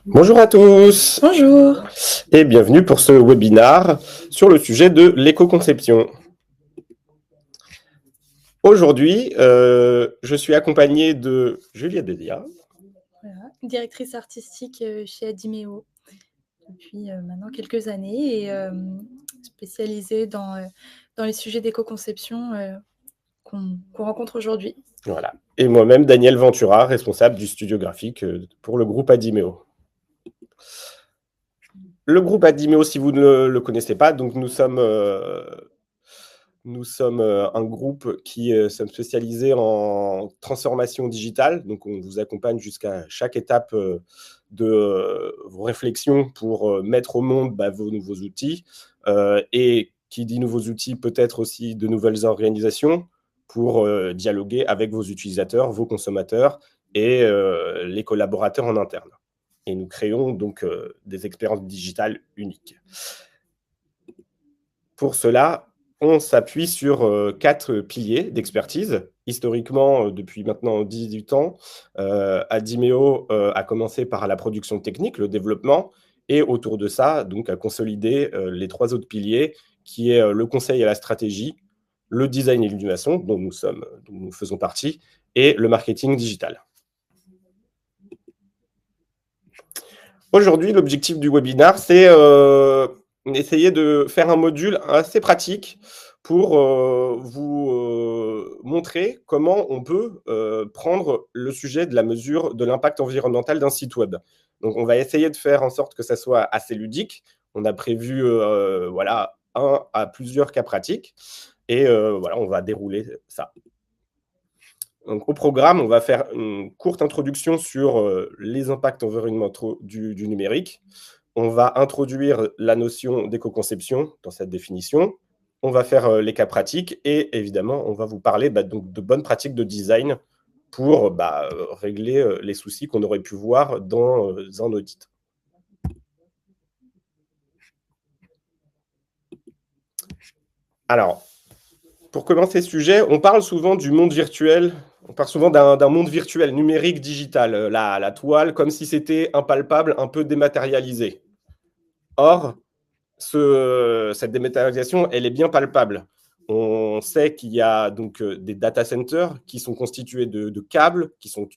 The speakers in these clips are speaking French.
Bonjour à tous Bonjour. et bienvenue pour ce webinaire sur le sujet de l'éco-conception. Aujourd'hui, je suis accompagné de Julia Delia. Voilà, directrice artistique chez Adimeo depuis maintenant quelques années et spécialisée dans les sujets d'éco-conception qu'on rencontre aujourd'hui. Voilà. Et moi-même, Daniel Ventura, responsable du studio graphique pour le groupe Adimeo. Le groupe Adimeo, si vous ne le connaissez pas, donc nous sommes un groupe qui sommes spécialisés en transformation digitale. Donc, on vous accompagne jusqu'à chaque étape de vos réflexions pour mettre au monde vos nouveaux outils. Et qui dit nouveaux outils, peut-être aussi de nouvelles organisations pour dialoguer avec vos utilisateurs, vos consommateurs et les collaborateurs en interne. Et nous créons donc des expériences digitales uniques. Pour cela, on s'appuie sur 4 piliers d'expertise. Historiquement, depuis maintenant 18 ans, Adimeo a commencé par la production technique, le développement, et autour de ça, donc, a consolidé les 3 autres piliers, qui est le conseil et la stratégie, le design et l'innovation, dont nous faisons partie, et le marketing digital. Aujourd'hui, l'objectif du webinaire, c'est essayer de faire un module assez pratique pour vous montrer comment on peut prendre le sujet de la mesure de l'impact environnemental d'un site web. Donc, on va essayer de faire en sorte que ça soit assez ludique. On a prévu voilà, 1 à plusieurs cas pratiques et voilà, on va dérouler ça. Donc, au programme, on va faire une courte introduction sur les impacts environnementaux du numérique. On va introduire la notion d'éco-conception dans cette définition. On va faire les cas pratiques et évidemment, on va vous parler donc, de bonnes pratiques de design pour régler les soucis qu'on aurait pu voir dans un audit. Alors, pour commencer ce sujet, on parle souvent du monde virtuel. On parle souvent d'un monde virtuel, numérique, digital, la toile, comme si c'était impalpable, un peu dématérialisé. Or, cette dématérialisation, elle est bien palpable. On sait qu'il y a donc des data centers qui sont constitués de câbles, qui sont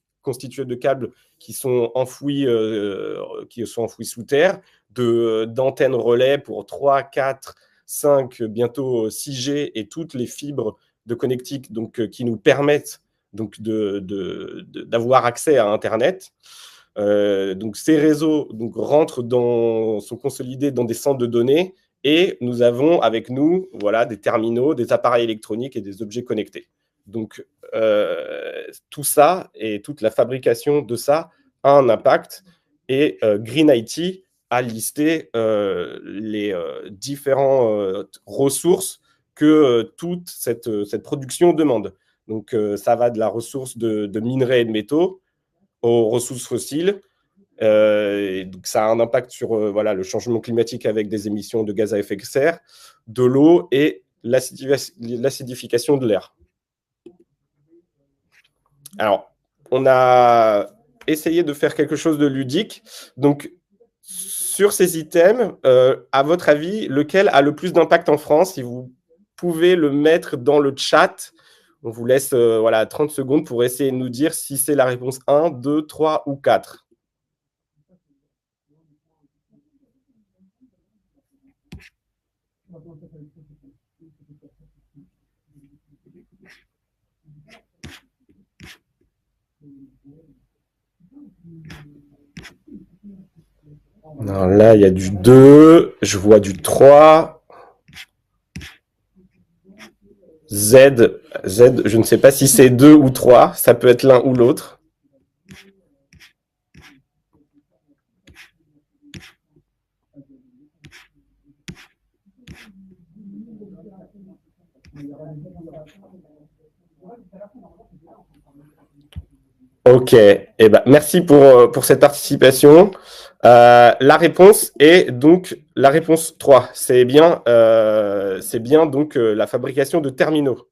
enfouis sous terre, d'antennes relais pour 3, 4, 5, bientôt 6G et toutes les fibres de connectique donc, qui nous permettent donc, d'avoir accès à Internet. Donc ces réseaux donc, sont consolidés dans des centres de données et nous avons avec nous voilà, des terminaux, des appareils électroniques et des objets connectés. Donc tout ça et toute la fabrication de ça a un impact et Green IT a listé les différentes ressources que toute cette production demande. Donc ça va de la ressource de minerais et de métaux aux ressources fossiles. Et donc ça a un impact sur voilà, le changement climatique avec des émissions de gaz à effet de serre, de l'eau et l'acidification de l'air. Alors, on a essayé de faire quelque chose de ludique. Donc, sur ces items, à votre avis, lequel a le plus d'impact en France? Si vous pouvez le mettre dans le chat, on vous laisse voilà, 30 secondes pour essayer de nous dire si c'est la réponse 1, 2, 3 ou 4. Alors là, il y a du 2, je vois du 3. Z, je ne sais pas si c'est 2 ou 3, ça peut être l'un ou l'autre. Ok, eh ben, merci pour cette participation. La réponse est donc la réponse 3. C'est bien donc la fabrication de terminaux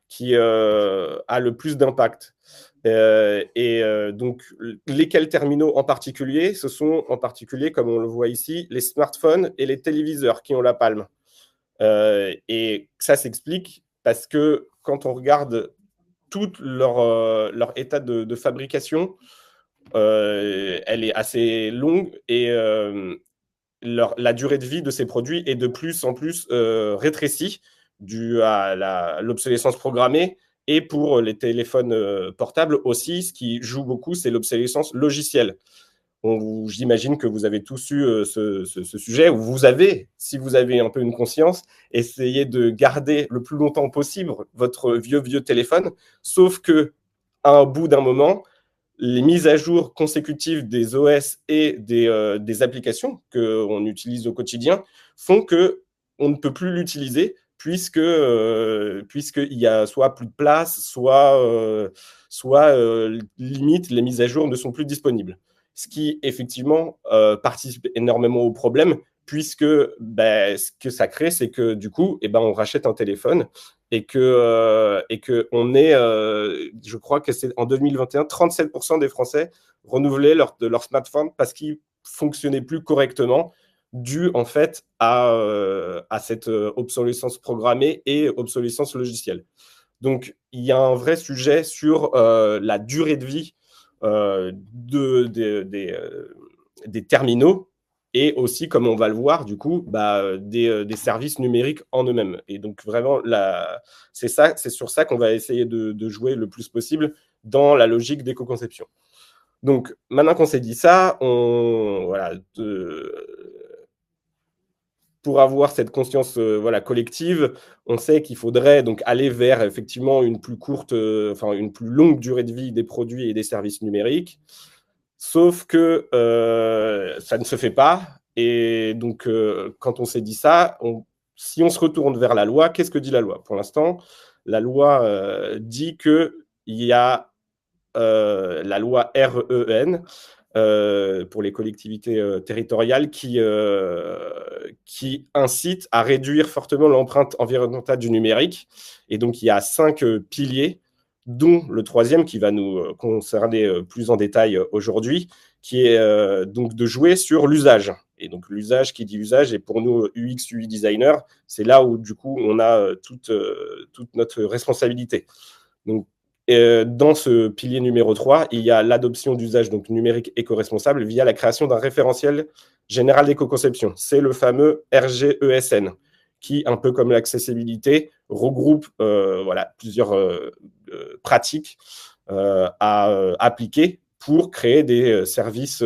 qui a le plus d'impact. Donc, lesquels terminaux en particulier? Ce sont en particulier, comme on le voit ici, les smartphones et les téléviseurs qui ont la palme. Et ça s'explique parce que quand on regarde tout leur état de fabrication, elle est assez longue et la durée de vie de ces produits est de plus en plus rétrécie due à l'obsolescence programmée. Et pour les téléphones portables aussi, ce qui joue beaucoup, c'est l'obsolescence logicielle. J'imagine que vous avez tous eu ce sujet, où vous avez, si vous avez un peu une conscience, essayé de garder le plus longtemps possible votre vieux téléphone, sauf que à un bout d'un moment, les mises à jour consécutives des OS et des applications qu'on utilise au quotidien font qu'on ne peut plus l'utiliser puisqu'il y a soit plus de place, soit limite, les mises à jour ne sont plus disponibles. Ce qui, effectivement, participe énormément au problème, puisque ce que ça crée, c'est que du coup, on rachète un téléphone et que on est, je crois que c'est en 2021, 37% des Français renouvelaient leur smartphone parce qu'il fonctionnait plus correctement, dû en fait à cette obsolescence programmée et obsolescence logicielle. Donc, il y a un vrai sujet sur la durée de vie des terminaux et aussi, comme on va le voir, du coup, des services numériques en eux-mêmes. Et donc, vraiment, c'est sur ça qu'on va essayer de jouer le plus possible dans la logique d'éco-conception. Donc, maintenant qu'on s'est dit ça, pour avoir cette conscience collective, on sait qu'il faudrait donc aller vers effectivement une plus longue durée de vie des produits et des services numériques. Sauf que ça ne se fait pas. Et donc, quand on s'est dit ça, si on se retourne vers la loi, qu'est-ce que dit la loi? Pour l'instant, la loi dit qu'il y a la loi REN pour les collectivités territoriales qui incite à réduire fortement l'empreinte environnementale du numérique. Et donc, il y a 5 piliers, dont le troisième qui va nous concerner plus en détail aujourd'hui, qui est donc de jouer sur l'usage. Et donc, l'usage, qui dit usage, et pour nous, UX, UI designer, c'est là où, du coup, on a toute notre responsabilité. Donc, dans ce pilier numéro 3, il y a l'adoption d'usages numériques éco-responsables via la création d'un référentiel général d'éco-conception. C'est le fameux RGESN, qui, un peu comme l'accessibilité, regroupe plusieurs pratiques à appliquer pour créer des services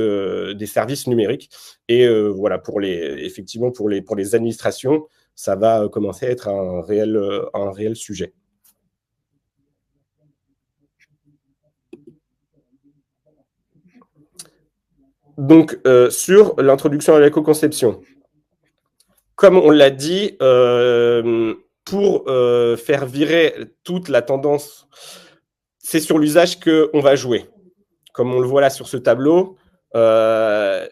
numériques. Et effectivement, pour les administrations, ça va commencer à être un réel sujet. Donc, sur l'introduction à l'éco-conception, comme on l'a dit, pour faire virer toute la tendance, c'est sur l'usage qu'on va jouer. Comme on le voit là sur ce tableau, par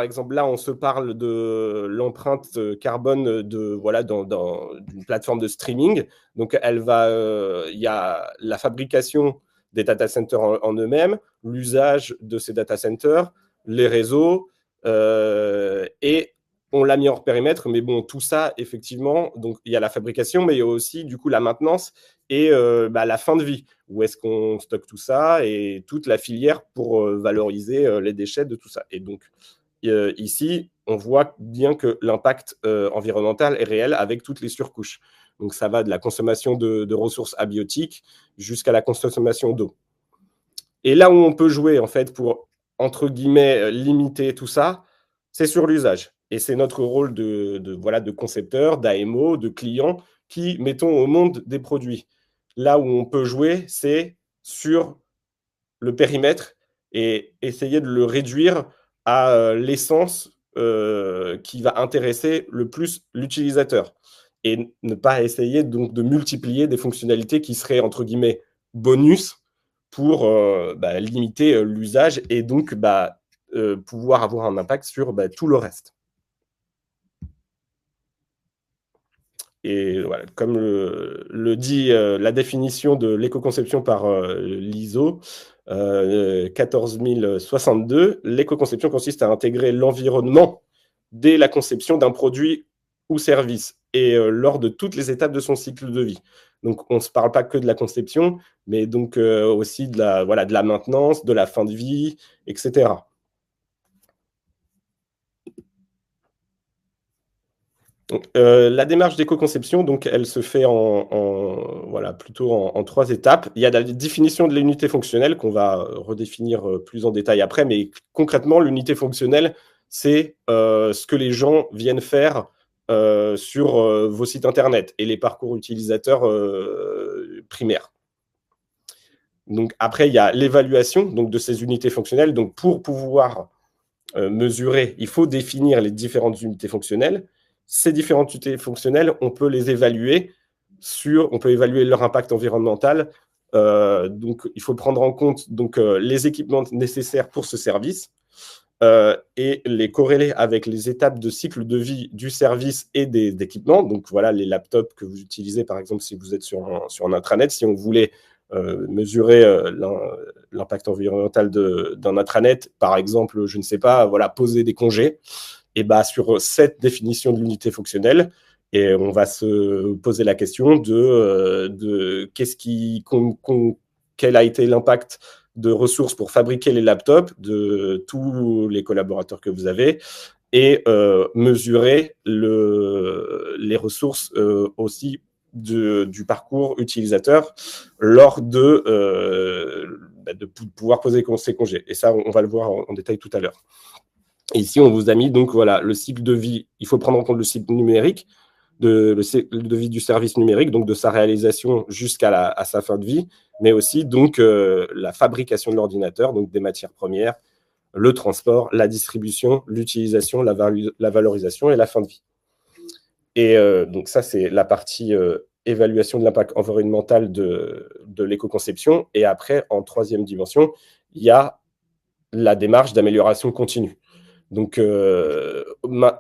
exemple, là, on se parle de l'empreinte carbone d'une plateforme de streaming. Donc, il y a la fabrication des data centers en eux-mêmes, l'usage de ces data centers, les réseaux, et on l'a mis hors périmètre, mais bon, tout ça, effectivement, donc il y a la fabrication, mais il y a aussi, du coup, la maintenance et la fin de vie. Où est-ce qu'on stocke tout ça et toute la filière pour valoriser les déchets de tout ça. Et donc, ici, on voit bien que l'impact environnemental est réel avec toutes les surcouches. Donc, ça va de la consommation de ressources abiotiques jusqu'à la consommation d'eau. Et là où on peut jouer, en fait, pour, entre guillemets, limiter tout ça, c'est sur l'usage. Et c'est notre rôle de concepteur, d'AMO, de client, qui mettons au monde des produits. Là où on peut jouer, c'est sur le périmètre et essayer de le réduire à l'essence qui va intéresser le plus l'utilisateur. Et ne pas essayer donc de multiplier des fonctionnalités qui seraient, entre guillemets, bonus pour limiter l'usage et donc pouvoir avoir un impact sur tout le reste. Et voilà, comme le dit la définition de l'éco-conception par l'ISO 14062, l'éco-conception consiste à intégrer l'environnement dès la conception d'un produit ou service et lors de toutes les étapes de son cycle de vie. Donc, on ne se parle pas que de la conception, mais donc aussi de la maintenance, de la fin de vie, etc. Donc, la démarche d'éco-conception, donc, elle se fait plutôt en 3 étapes. Il y a la définition de l'unité fonctionnelle qu'on va redéfinir plus en détail après, mais concrètement, l'unité fonctionnelle, c'est ce que les gens viennent faire sur vos sites Internet et les parcours utilisateurs primaires. Donc, après, il y a l'évaluation de ces unités fonctionnelles. Donc, pour pouvoir mesurer, il faut définir les différentes unités fonctionnelles. Ces différentes unités fonctionnelles, on peut les évaluer on peut évaluer leur impact environnemental. Donc, il faut prendre en compte les équipements nécessaires pour ce service et les corréler avec les étapes de cycle de vie du service et des équipements. Donc, voilà, les laptops que vous utilisez, par exemple, si vous êtes sur un intranet, si on voulait mesurer l'impact environnemental d'un intranet, par exemple, je ne sais pas, voilà, poser des congés, et sur cette définition de l'unité fonctionnelle, et on va se poser la question de quel a été l'impact de ressources pour fabriquer les laptops de tous les collaborateurs que vous avez, et mesurer les ressources aussi du parcours utilisateur lors de pouvoir poser ses congés. Et ça, on va le voir en détail tout à l'heure. Et ici, on vous a mis donc voilà le cycle de vie. Il faut prendre en compte le cycle numérique, le cycle de vie du service numérique, donc de sa réalisation jusqu'à sa fin de vie, mais aussi donc la fabrication de l'ordinateur, donc des matières premières, le transport, la distribution, l'utilisation, la valorisation et la fin de vie. Et donc ça, c'est la partie évaluation de l'impact environnemental de l'éco-conception. Et après, en 3e dimension, il y a la démarche d'amélioration continue. Donc,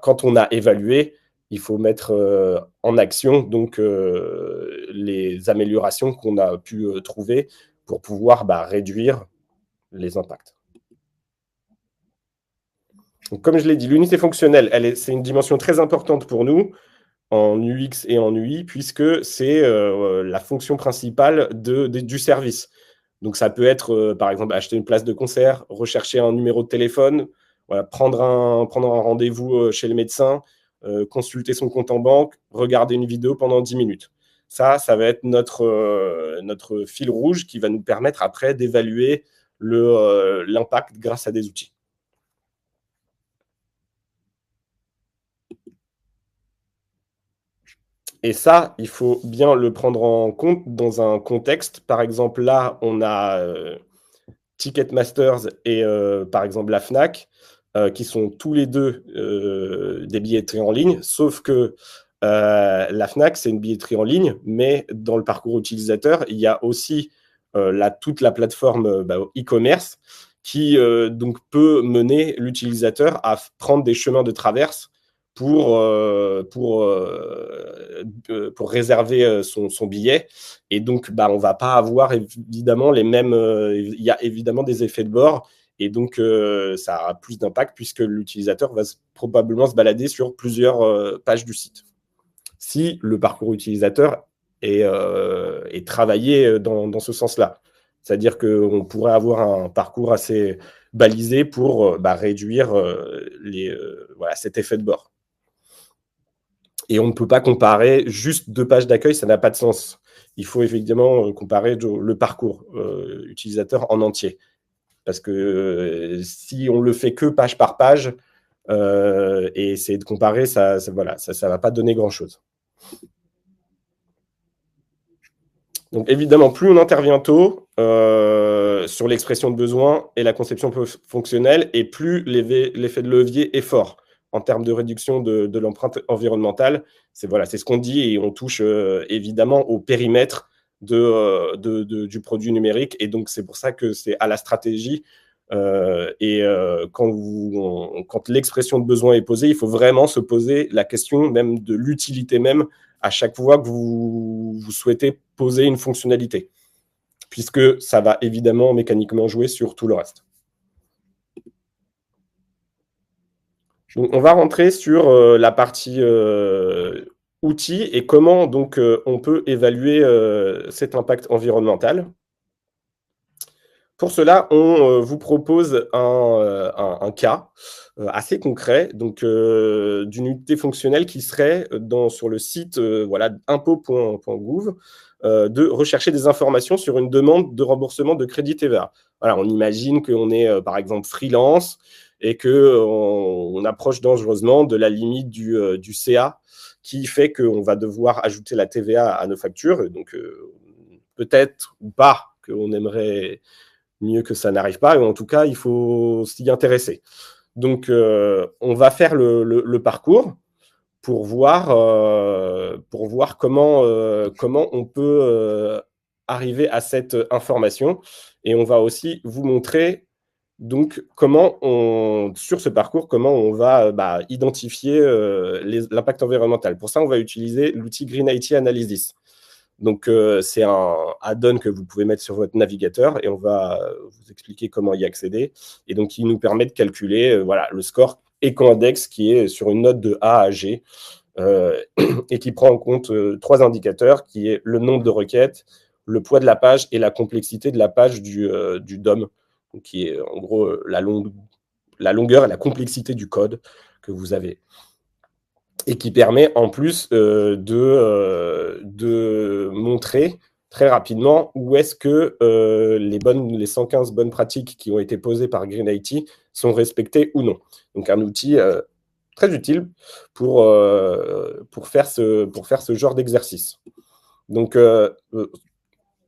quand on a évalué, il faut mettre en action les améliorations qu'on a pu trouver pour pouvoir réduire les impacts. Donc, comme je l'ai dit, l'unité fonctionnelle, c'est une dimension très importante pour nous en UX et en UI, puisque c'est la fonction principale du service. Donc, ça peut être, par exemple, acheter une place de concert, rechercher un numéro de téléphone, voilà, prendre un rendez-vous chez le médecin, consulter son compte en banque, regarder une vidéo pendant 10 minutes. Ça va être notre fil rouge qui va nous permettre après d'évaluer l'impact grâce à des outils. Et ça, il faut bien le prendre en compte dans un contexte. Par exemple, là, on a Ticketmasters et par exemple la Fnac, qui sont tous les deux des billetteries en ligne, sauf que la Fnac, c'est une billetterie en ligne, mais dans le parcours utilisateur, il y a aussi toute la plateforme e-commerce qui donc peut mener l'utilisateur à prendre des chemins de traverse pour réserver son billet. Et donc, on ne va pas avoir évidemment les mêmes... il y a évidemment des effets de bord. Et donc, ça aura plus d'impact puisque l'utilisateur va probablement se balader sur plusieurs pages du site. Si le parcours utilisateur est travaillé dans ce sens-là. C'est-à-dire qu'on pourrait avoir un parcours assez balisé pour réduire cet effet de bord. Et on ne peut pas comparer juste 2 pages d'accueil, ça n'a pas de sens. Il faut évidemment comparer le parcours utilisateur en entier. Parce que si on le fait que page par page et essayer de comparer, ça ne va pas donner grand-chose. Donc évidemment, plus on intervient tôt sur l'expression de besoin et la conception fonctionnelle, et plus l'effet de levier est fort en termes de réduction de l'empreinte environnementale. C'est ce qu'on dit, et on touche évidemment au périmètre du produit numérique. Et donc, c'est pour ça que c'est à la stratégie. Quand l'expression de besoin est posée, il faut vraiment se poser la question même de l'utilité même à chaque fois que vous souhaitez poser une fonctionnalité, puisque ça va évidemment mécaniquement jouer sur tout le reste. Donc, on va rentrer sur la partie outils et comment donc on peut évaluer cet impact environnemental. Pour cela, on vous propose un cas assez concret donc d'une unité fonctionnelle qui serait sur le site voilà, impôts.gouv de rechercher des informations sur une demande de remboursement de crédit TVA. Voilà, on imagine qu'on est par exemple freelance et qu'on approche dangereusement de la limite du CA qui fait qu'on va devoir ajouter la TVA à nos factures. Donc peut-être ou pas qu'on aimerait mieux que ça n'arrive pas, ou en tout cas, il faut s'y intéresser. Donc, on va faire le parcours pour voir comment on peut arriver à cette information. Et on va aussi vous montrer donc sur ce parcours, comment on va identifier l'impact environnemental. Pour ça, on va utiliser l'outil Green IT Analysis. Donc, c'est un add-on que vous pouvez mettre sur votre navigateur et on va vous expliquer comment y accéder. Et donc, il nous permet de calculer voilà, le score Eco-Index qui est sur une note de A à G et qui prend en compte 3 indicateurs qui est le nombre de requêtes, le poids de la page et la complexité de la page du DOM, qui est en gros la longueur et la complexité du code que vous avez. Et qui permet en plus de montrer très rapidement où est-ce que les 115 bonnes pratiques qui ont été posées par Green IT sont respectées ou non. Donc un outil très utile pour faire ce genre d'exercice. Donc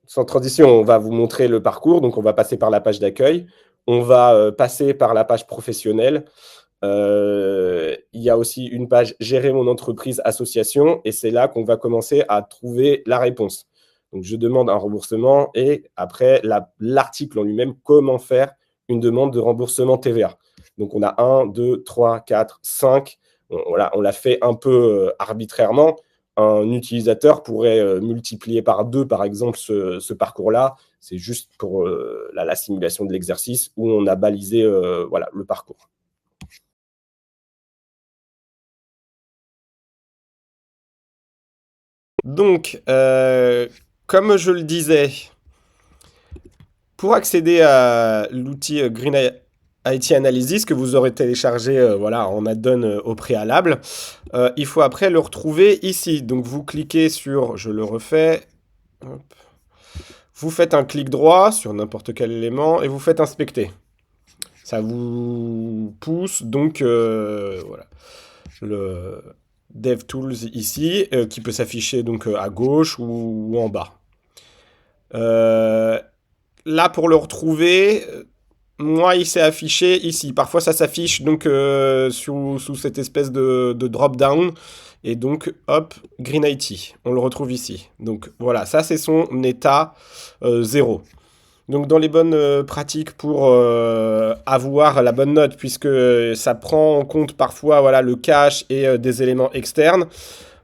sans transition, on va vous montrer le parcours. Donc on va passer par la page d'accueil, on va passer par la page professionnelle. Il y a aussi une page « Gérer mon entreprise association » et c'est là qu'on va commencer à trouver la réponse. Donc, je demande un remboursement et après, l'article en lui-même, comment faire une demande de remboursement TVA. Donc, on a 1, 2, 3, 4, 5. Voilà, on l'a fait un peu arbitrairement. Un utilisateur pourrait multiplier par 2, par exemple, ce parcours-là. C'est juste pour la simulation de l'exercice où on a balisé voilà, le parcours. Donc, comme je le disais, pour accéder à l'outil Green IT Analysis que vous aurez téléchargé voilà, en add-on au préalable, il faut après le retrouver ici. Donc, vous cliquez sur, je le refais, hop. Vous faites un clic droit sur n'importe quel élément et vous faites inspecter. Ça vous pousse donc voilà, le DevTools ici, qui peut s'afficher donc à gauche ou en bas. Là, pour le retrouver, moi, il s'est affiché ici. Parfois, ça s'affiche donc sous cette espèce de drop-down. Et donc, hop, Green IT. On le retrouve ici. Donc, voilà, ça, c'est son état 0. Donc, dans les bonnes pratiques pour avoir la bonne note, puisque ça prend en compte parfois voilà, le cache et des éléments externes.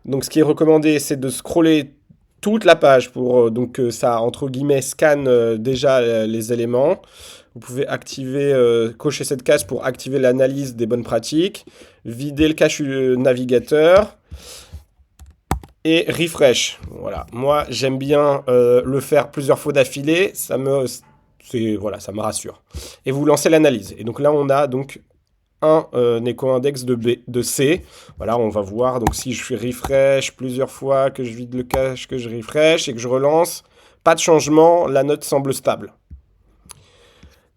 Donc, ce qui est recommandé, c'est de scroller toute la page pour donc ça, entre guillemets, scanne déjà les éléments. Vous pouvez cocher cette case pour activer l'analyse des bonnes pratiques, vider le cache navigateur et refresh. Voilà. Moi, j'aime bien le faire plusieurs fois d'affilée. Ça me rassure. Et vous lancez l'analyse. Et donc là, on a donc un éco-index de C. Voilà, on va voir. Donc si je fais refresh plusieurs fois, que je vide le cache, que je refresh et que je relance, pas de changement, la note semble stable.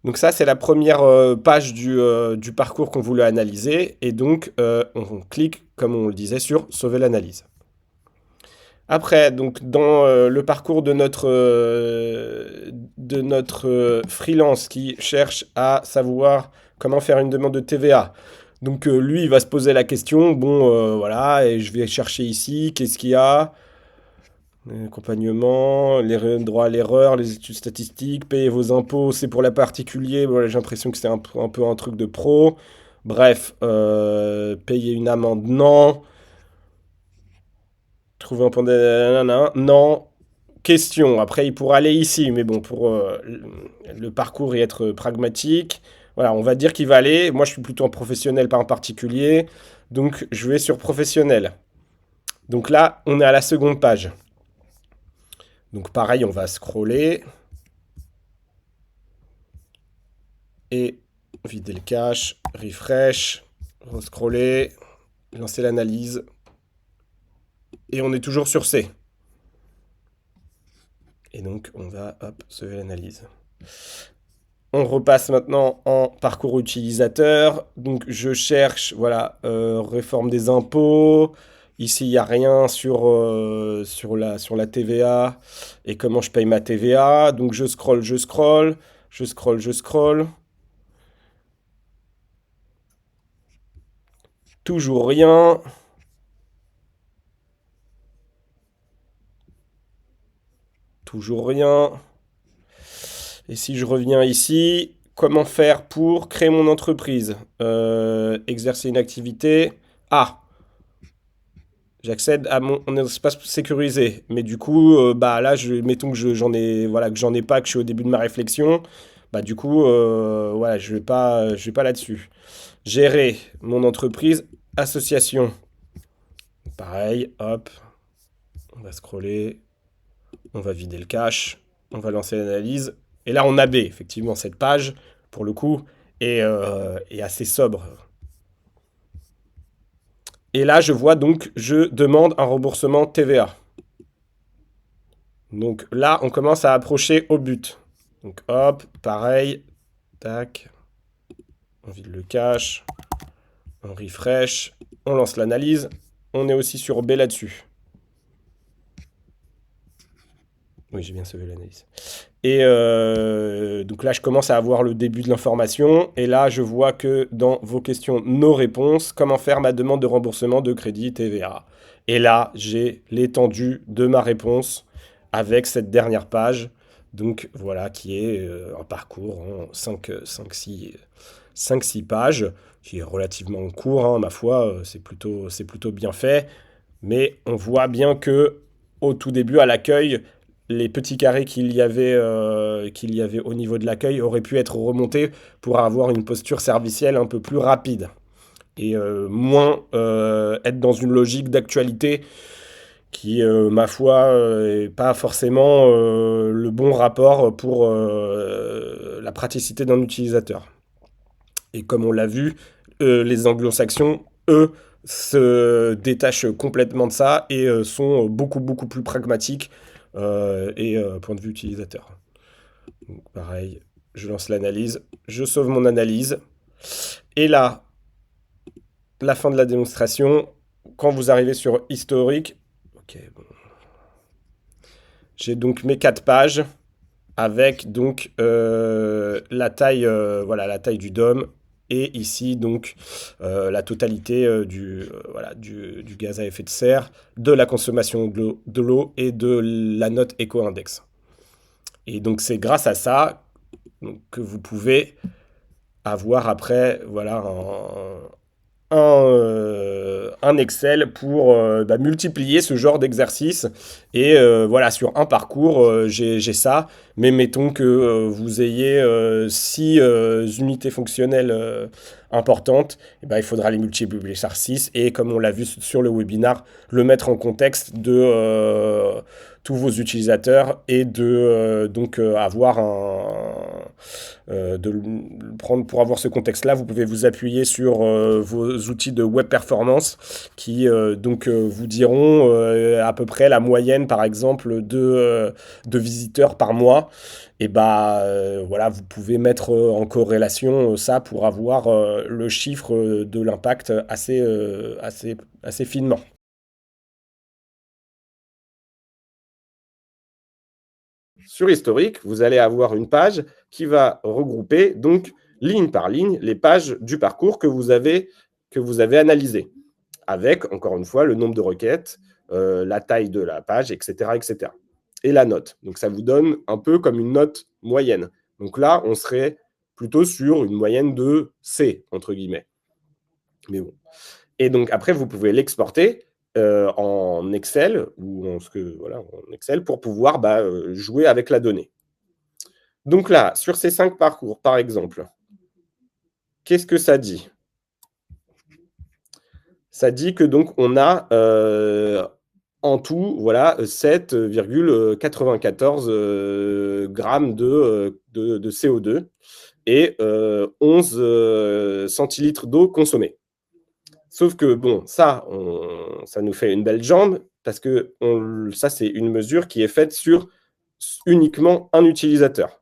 Donc ça, c'est la première page du parcours qu'on voulait analyser. Et donc, on clique, comme on le disait, sur « Sauver l'analyse ». Après, donc, dans le parcours de notre freelance qui cherche à savoir comment faire une demande de TVA. Donc, lui, il va se poser la question, bon, voilà, et je vais chercher ici, qu'est-ce qu'il y a ? Accompagnement, les droits à l'erreur, les études statistiques, payer vos impôts, c'est pour les particuliers. Voilà, j'ai l'impression que c'est un peu un truc de pro. Bref, payer une amende, non. Trouver un point de... Non. Question. Après, il pourra aller ici, mais bon, pour le parcours et être pragmatique, voilà, on va dire qu'il va aller. Moi, je suis plutôt en professionnel, pas en particulier. Donc, je vais sur professionnel. Donc là, on est à la seconde page. Donc, pareil, on va scroller. Et vider le cache, refresh, scroller, lancer l'analyse. Et on est toujours sur C. Et donc, on va, sauver l'analyse. On repasse maintenant en parcours utilisateur. Donc, je cherche, voilà, réforme des impôts. Ici, il n'y a rien sur la TVA et comment je paye ma TVA. Donc, je scroll. Toujours rien. Toujours rien. Et si je reviens ici, comment faire pour créer mon entreprise? Exercer une activité. Ah, j'accède à mon espace sécurisé. Mais du coup, bah là, mettons que j'en ai, voilà, que j'en ai pas, que je suis au début de ma réflexion. Bah du coup, voilà, je vais pas là-dessus. Gérer mon entreprise, association. Pareil, hop, on va scroller, on va vider le cache, on va lancer l'analyse. Et là, on a B, effectivement, cette page, pour le coup, est assez sobre. Et là, je vois donc, je demande un remboursement TVA. Donc là, on commence à approcher au but. Donc hop, pareil, tac, on vide le cache, on refresh, on lance l'analyse. On est aussi sur B là-dessus. Oui, j'ai bien sauvé l'analyse. Et donc là, je commence à avoir le début de l'information. Et là, je vois que dans vos questions, nos réponses, comment faire ma demande de remboursement de crédit TVA. Et là, j'ai l'étendue de ma réponse avec cette dernière page. Donc voilà, qui est un parcours en 5-6 pages, qui est relativement court, hein, ma foi, c'est plutôt bien fait. Mais on voit bien que au tout début, à l'accueil, les petits carrés qu'il y avait au niveau de l'accueil auraient pu être remontés pour avoir une posture servicielle un peu plus rapide et moins être dans une logique d'actualité qui, ma foi, n'est pas forcément le bon rapport pour la praticité d'un utilisateur. Et comme on l'a vu, les anglo-saxons, eux, se détachent complètement de ça et sont beaucoup, beaucoup plus pragmatiques point de vue utilisateur. Donc, pareil, je lance l'analyse, je sauve mon analyse. Et là, la fin de la démonstration, quand vous arrivez sur historique, ok, bon. J'ai donc mes 4 pages avec donc la taille, voilà, la taille du DOM et ici donc la totalité voilà, du gaz à effet de serre, de la consommation de l'eau et de la note éco-index. Et donc c'est grâce à ça que vous pouvez avoir après voilà, un Excel pour multiplier ce genre d'exercice. Et voilà, sur un parcours, j'ai ça. Mais mettons que vous ayez 6 unités fonctionnelles importantes, et ben, il faudra les multiplier par 6. Et comme on l'a vu sur le webinar, le mettre en contexte de tous vos utilisateurs et de donc avoir de le prendre pour avoir ce contexte-là. Vous pouvez vous appuyer sur vos outils de web performance qui vous diront à peu près la moyenne, par exemple, de visiteurs par mois. Et bah voilà, vous pouvez mettre en corrélation ça pour avoir le chiffre de l'impact assez finement. Sur historique, vous allez avoir une page qui va regrouper donc ligne par ligne les pages du parcours que vous avez analysé, avec encore une fois le nombre de requêtes, la taille de la page, etc., etc. Et la note. Donc ça vous donne un peu comme une note moyenne. Donc là, on serait plutôt sur une moyenne de C, entre guillemets. Mais bon. Et donc après, vous pouvez l'exporter en Excel ou en Excel pour pouvoir jouer avec la donnée. Donc là, sur ces 5 parcours, par exemple, qu'est-ce que ça dit? Ça dit que donc on a en tout 7,94 grammes de CO2 et 11 centilitres d'eau consommée. Sauf que bon, ça nous fait une belle jambe parce que ça, c'est une mesure qui est faite sur uniquement un utilisateur.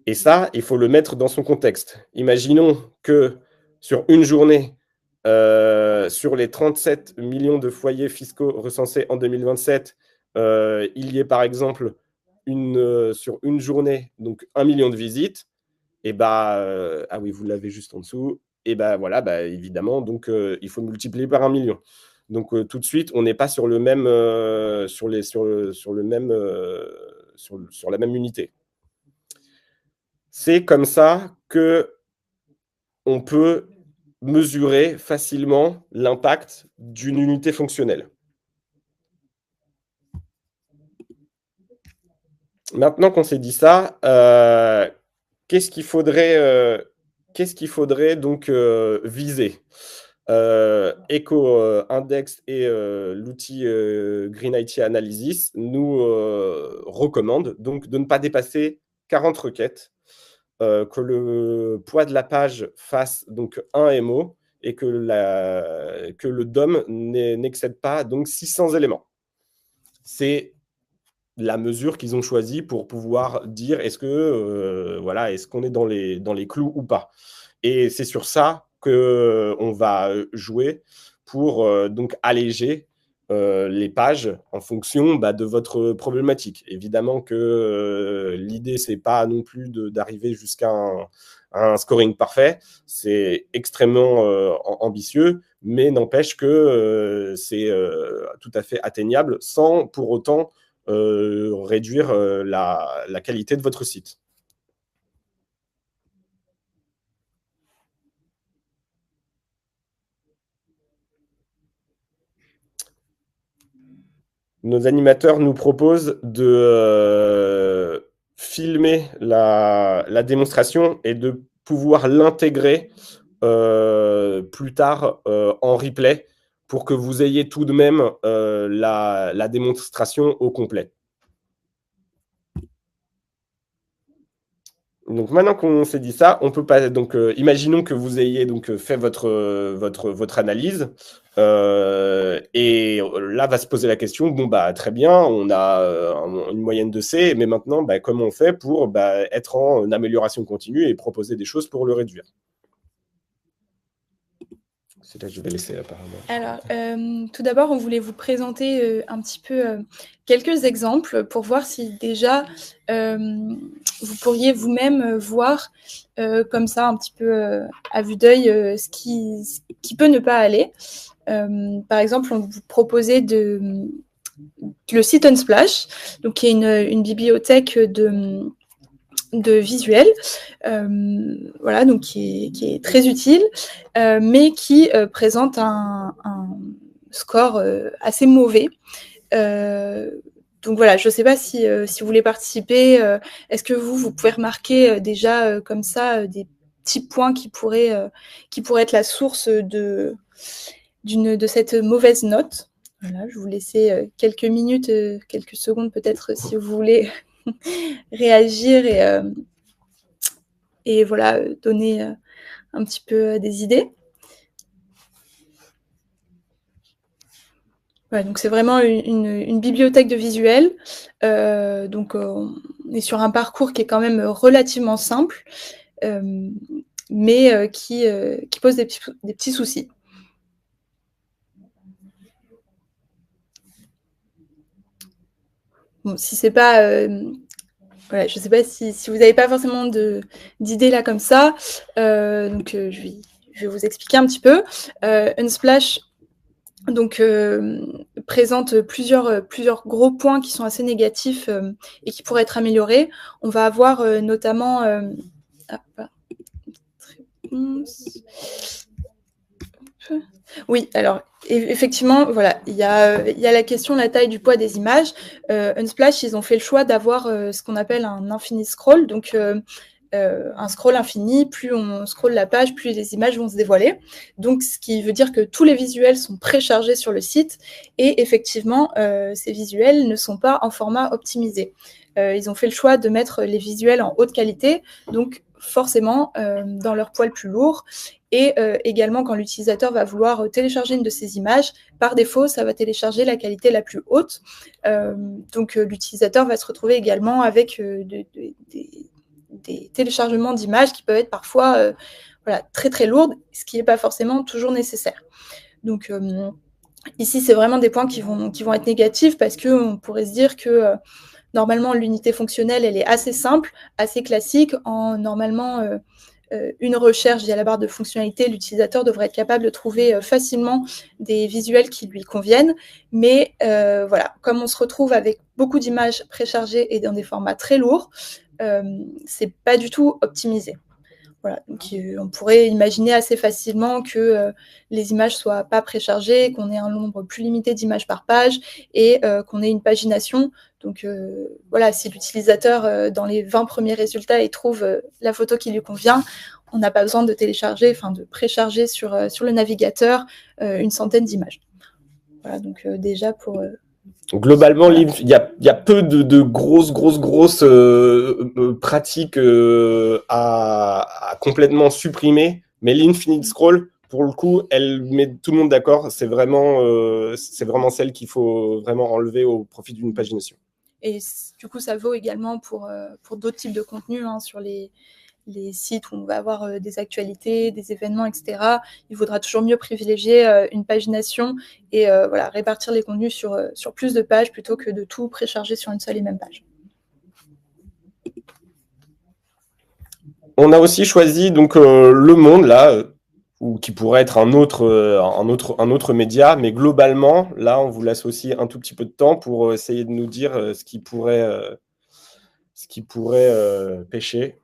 Et ça, il faut le mettre dans son contexte. Imaginons que sur une journée, sur les 37 millions de foyers fiscaux recensés en 2027, il y ait par exemple sur une journée, donc 1 million de visites. Et ah oui, vous l'avez juste en dessous. Et voilà, évidemment, donc il faut multiplier par 1 million. Donc tout de suite, on n'est pas sur le même, sur la même unité. C'est comme ça que on peut mesurer facilement l'impact d'une unité fonctionnelle. Maintenant qu'on s'est dit ça, qu'est-ce qu'il faudrait donc viser? EcoIndex et l'outil Green IT Analysis nous recommandent donc de ne pas dépasser 40 requêtes, que le poids de la page fasse donc 1 MO et que le DOM n'excède pas donc 600 éléments. C'est la mesure qu'ils ont choisie pour pouvoir dire est-ce qu'on est dans les clous ou pas. Et c'est sur ça qu'on va jouer pour donc alléger les pages en fonction de votre problématique. Évidemment que l'idée, c'est pas non plus d'arriver jusqu'à un scoring parfait. C'est extrêmement ambitieux, mais n'empêche que c'est tout à fait atteignable sans pour autant réduire la qualité de votre site. Nos animateurs nous proposent de filmer la démonstration et de pouvoir l'intégrer plus tard en replay pour que vous ayez tout de même la démonstration au complet. Donc maintenant qu'on s'est dit ça, on peut pas. Donc imaginons que vous ayez donc fait votre analyse et là va se poser la question. Bon très bien, on a une moyenne de C, mais maintenant comment on fait pour être en amélioration continue et proposer des choses pour le réduire? C'est là que je vais laisser apparemment. Alors, tout d'abord, on voulait vous présenter un petit peu quelques exemples pour voir si déjà vous pourriez vous-même voir comme ça un petit peu à vue d'œil ce qui peut ne pas aller. Par exemple, on vous proposait le site Unsplash, donc qui est une bibliothèque de visuels, voilà, donc qui est très utile, mais qui présente un score assez mauvais. Donc voilà, je ne sais pas si vous voulez participer. Est-ce que vous pouvez remarquer déjà comme ça des petits points qui pourraient être la source de cette mauvaise note? Voilà, je vais vous laisser quelques minutes, quelques secondes peut-être si vous voulez réagir et voilà, donner un petit peu des idées. Ouais, donc c'est vraiment une bibliothèque de visuels. Donc on est sur un parcours qui est quand même relativement simple, mais qui pose des petits soucis. Bon, si c'est pas voilà, je ne sais pas si vous n'avez pas forcément d'idées là comme ça. Donc je vais vous expliquer un petit peu. Unsplash donc présente plusieurs gros points qui sont assez négatifs et qui pourraient être améliorés. On va avoir notamment Oui, alors effectivement, voilà, il y a la question de la taille du poids des images. Unsplash, ils ont fait le choix d'avoir ce qu'on appelle un infinite scroll, donc un scroll infini, plus on scrolle la page, plus les images vont se dévoiler. Donc, ce qui veut dire que tous les visuels sont préchargés sur le site et effectivement, ces visuels ne sont pas en format optimisé. Ils ont fait le choix de mettre les visuels en haute qualité, donc forcément dans leur poids le plus lourd. Et également, quand l'utilisateur va vouloir télécharger une de ces images, par défaut, ça va télécharger la qualité la plus haute. Donc, l'utilisateur va se retrouver également avec des téléchargements d'images qui peuvent être parfois voilà, très très lourdes, ce qui n'est pas forcément toujours nécessaire. Donc ici, c'est vraiment des points qui vont être négatifs parce qu'on pourrait se dire que normalement, l'unité fonctionnelle, elle est assez simple, assez classique. En normalement une recherche via la barre de fonctionnalité, l'utilisateur devrait être capable de trouver facilement des visuels qui lui conviennent. Mais voilà, comme on se retrouve avec beaucoup d'images préchargées et dans des formats très lourds, c'est pas du tout optimisé. Voilà, donc on pourrait imaginer assez facilement que les images soient pas préchargées, qu'on ait un nombre plus limité d'images par page et qu'on ait une pagination. Donc voilà, si l'utilisateur, dans les 20 premiers résultats, il trouve la photo qui lui convient, on n'a pas besoin de télécharger, enfin de précharger sur le navigateur une centaine d'images. Voilà, donc déjà pour... Globalement, voilà. Il y a peu de grosses pratiques à complètement supprimer, mais l'infinite scroll, pour le coup, elle met tout le monde d'accord. C'est vraiment celle qu'il faut vraiment enlever au profit d'une pagination. Et du coup, ça vaut également pour d'autres types de contenus sur les sites où on va avoir des actualités, des événements, etc. Il vaudra toujours mieux privilégier une pagination et voilà, répartir les contenus sur plus de pages plutôt que de tout précharger sur une seule et même page. On a aussi choisi donc Le Monde là, ou qui pourrait être un autre média, mais globalement là, on vous laisse aussi un tout petit peu de temps pour essayer de nous dire ce qui pourrait pêcher.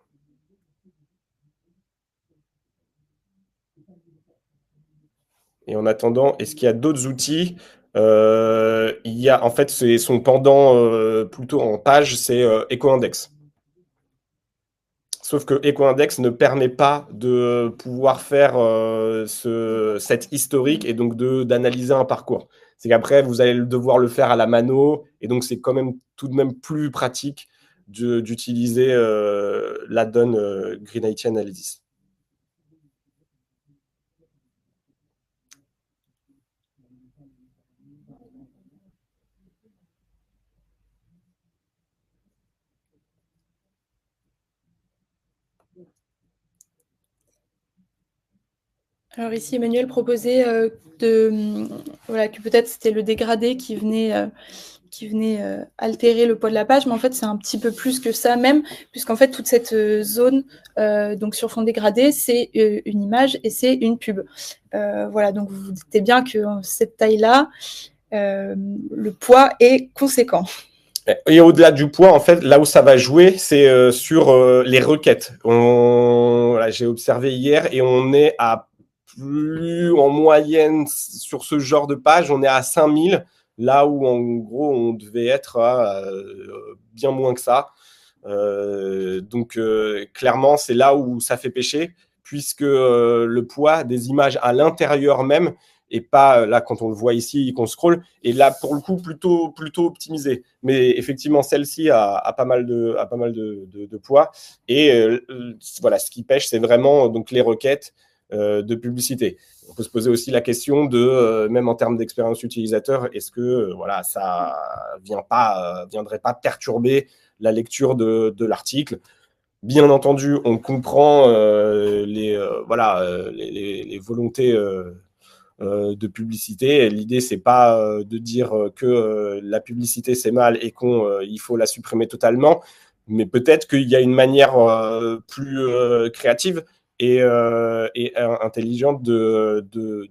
Et en attendant, est-ce qu'il y a d'autres outils? Il y a en fait son pendant plutôt en page, c'est EcoIndex. Sauf que EcoIndex ne permet pas de pouvoir faire cet historique et donc d'analyser un parcours. C'est qu'après, vous allez devoir le faire à la mano et donc c'est quand même tout de même plus pratique d'utiliser l'add-on Green IT Analysis. Alors ici, Emmanuel proposait voilà, que peut-être c'était le dégradé qui venait altérer le poids de la page, mais en fait, c'est un petit peu plus que ça même, puisqu'en fait, toute cette zone donc sur fond dégradé, c'est une image et c'est une pub. Voilà, donc vous vous doutez bien que cette taille-là, le poids est conséquent. Et au-delà du poids, en fait, là où ça va jouer, c'est sur les requêtes. Voilà, j'ai observé hier et on est à plus en moyenne sur ce genre de page, on est à 5000, là où en gros on devait être à bien moins que ça. Donc clairement, c'est là où ça fait pêcher, puisque le poids des images à l'intérieur même et pas là quand on le voit ici qu'on scrolle, et là pour le coup plutôt optimisé. Mais effectivement, celle-ci a pas mal de poids. Et voilà, ce qui pêche, c'est vraiment donc les requêtes de publicité. On peut se poser aussi la question de, même en termes d'expérience utilisateur, est-ce que voilà, ça viendrait pas perturber la lecture de l'article? Bien entendu, on comprend les volontés de publicité. L'idée, c'est pas de dire que la publicité c'est mal et qu'il faut la supprimer totalement, mais peut-être qu'il y a une manière plus créative et intelligente de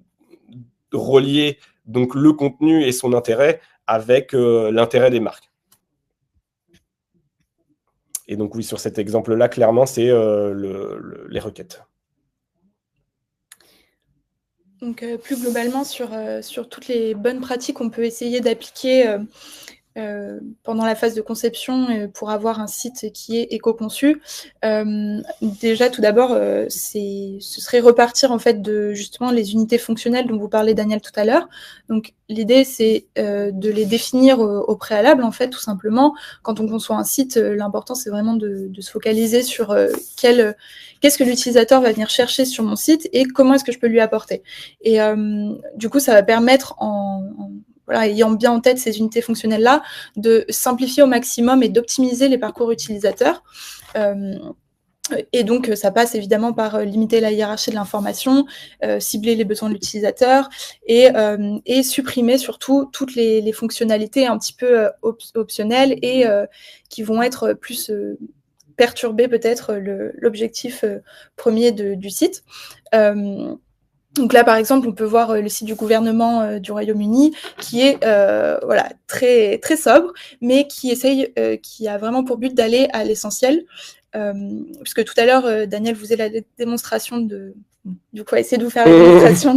relier donc le contenu et son intérêt avec l'intérêt des marques. Et donc oui, sur cet exemple-là, clairement, c'est les requêtes. Donc, plus globalement, sur toutes les bonnes pratiques qu'on peut essayer d'appliquer pendant la phase de conception pour avoir un site qui est éco-conçu. Déjà, tout d'abord, ce serait repartir en fait de justement les unités fonctionnelles dont vous parlez, Daniel, tout à l'heure. Donc, l'idée, c'est de les définir au préalable, en fait, tout simplement. Quand on conçoit un site, l'important, c'est vraiment de se focaliser sur qu'est-ce que l'utilisateur va venir chercher sur mon site et comment est-ce que je peux lui apporter. Et du coup, ça va permettre voilà, ayant bien en tête ces unités fonctionnelles-là, de simplifier au maximum et d'optimiser les parcours utilisateurs. Et donc, ça passe évidemment par limiter la hiérarchie de l'information, cibler les besoins de l'utilisateur et supprimer surtout toutes les fonctionnalités un petit peu optionnelles et qui vont être plus perturber peut-être l'objectif premier du site. Donc là, par exemple, on peut voir le site du gouvernement du Royaume-Uni qui est voilà, très, très sobre, mais qui a vraiment pour but d'aller à l'essentiel. Puisque tout à l'heure, Daniel, vous faisait la démonstration du coup, essayer de vous faire la démonstration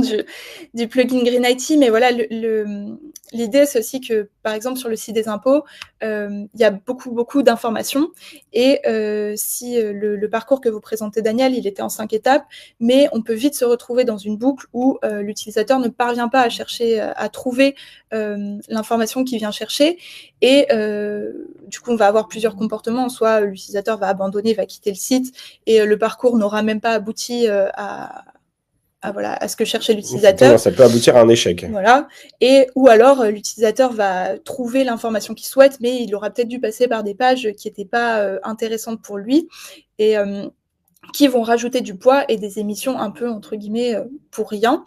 du plugin Green IT, mais voilà, l'idée, c'est aussi que, par exemple, sur le site des impôts, il y a beaucoup, beaucoup d'informations. Et si le parcours que vous présentez, Daniel, il était en 5 étapes, mais on peut vite se retrouver dans une boucle où l'utilisateur ne parvient pas à chercher, à trouver l'information qu'il vient chercher. Et du coup, on va avoir plusieurs comportements. Soit l'utilisateur va abandonner, va quitter le site, et le parcours n'aura même pas abouti à ce que cherchait l'utilisateur. Ça peut aboutir à un échec. Voilà. Ou alors, l'utilisateur va trouver l'information qu'il souhaite, mais il aura peut-être dû passer par des pages qui n'étaient pas intéressantes pour lui et qui vont rajouter du poids et des émissions un peu, entre guillemets, pour rien.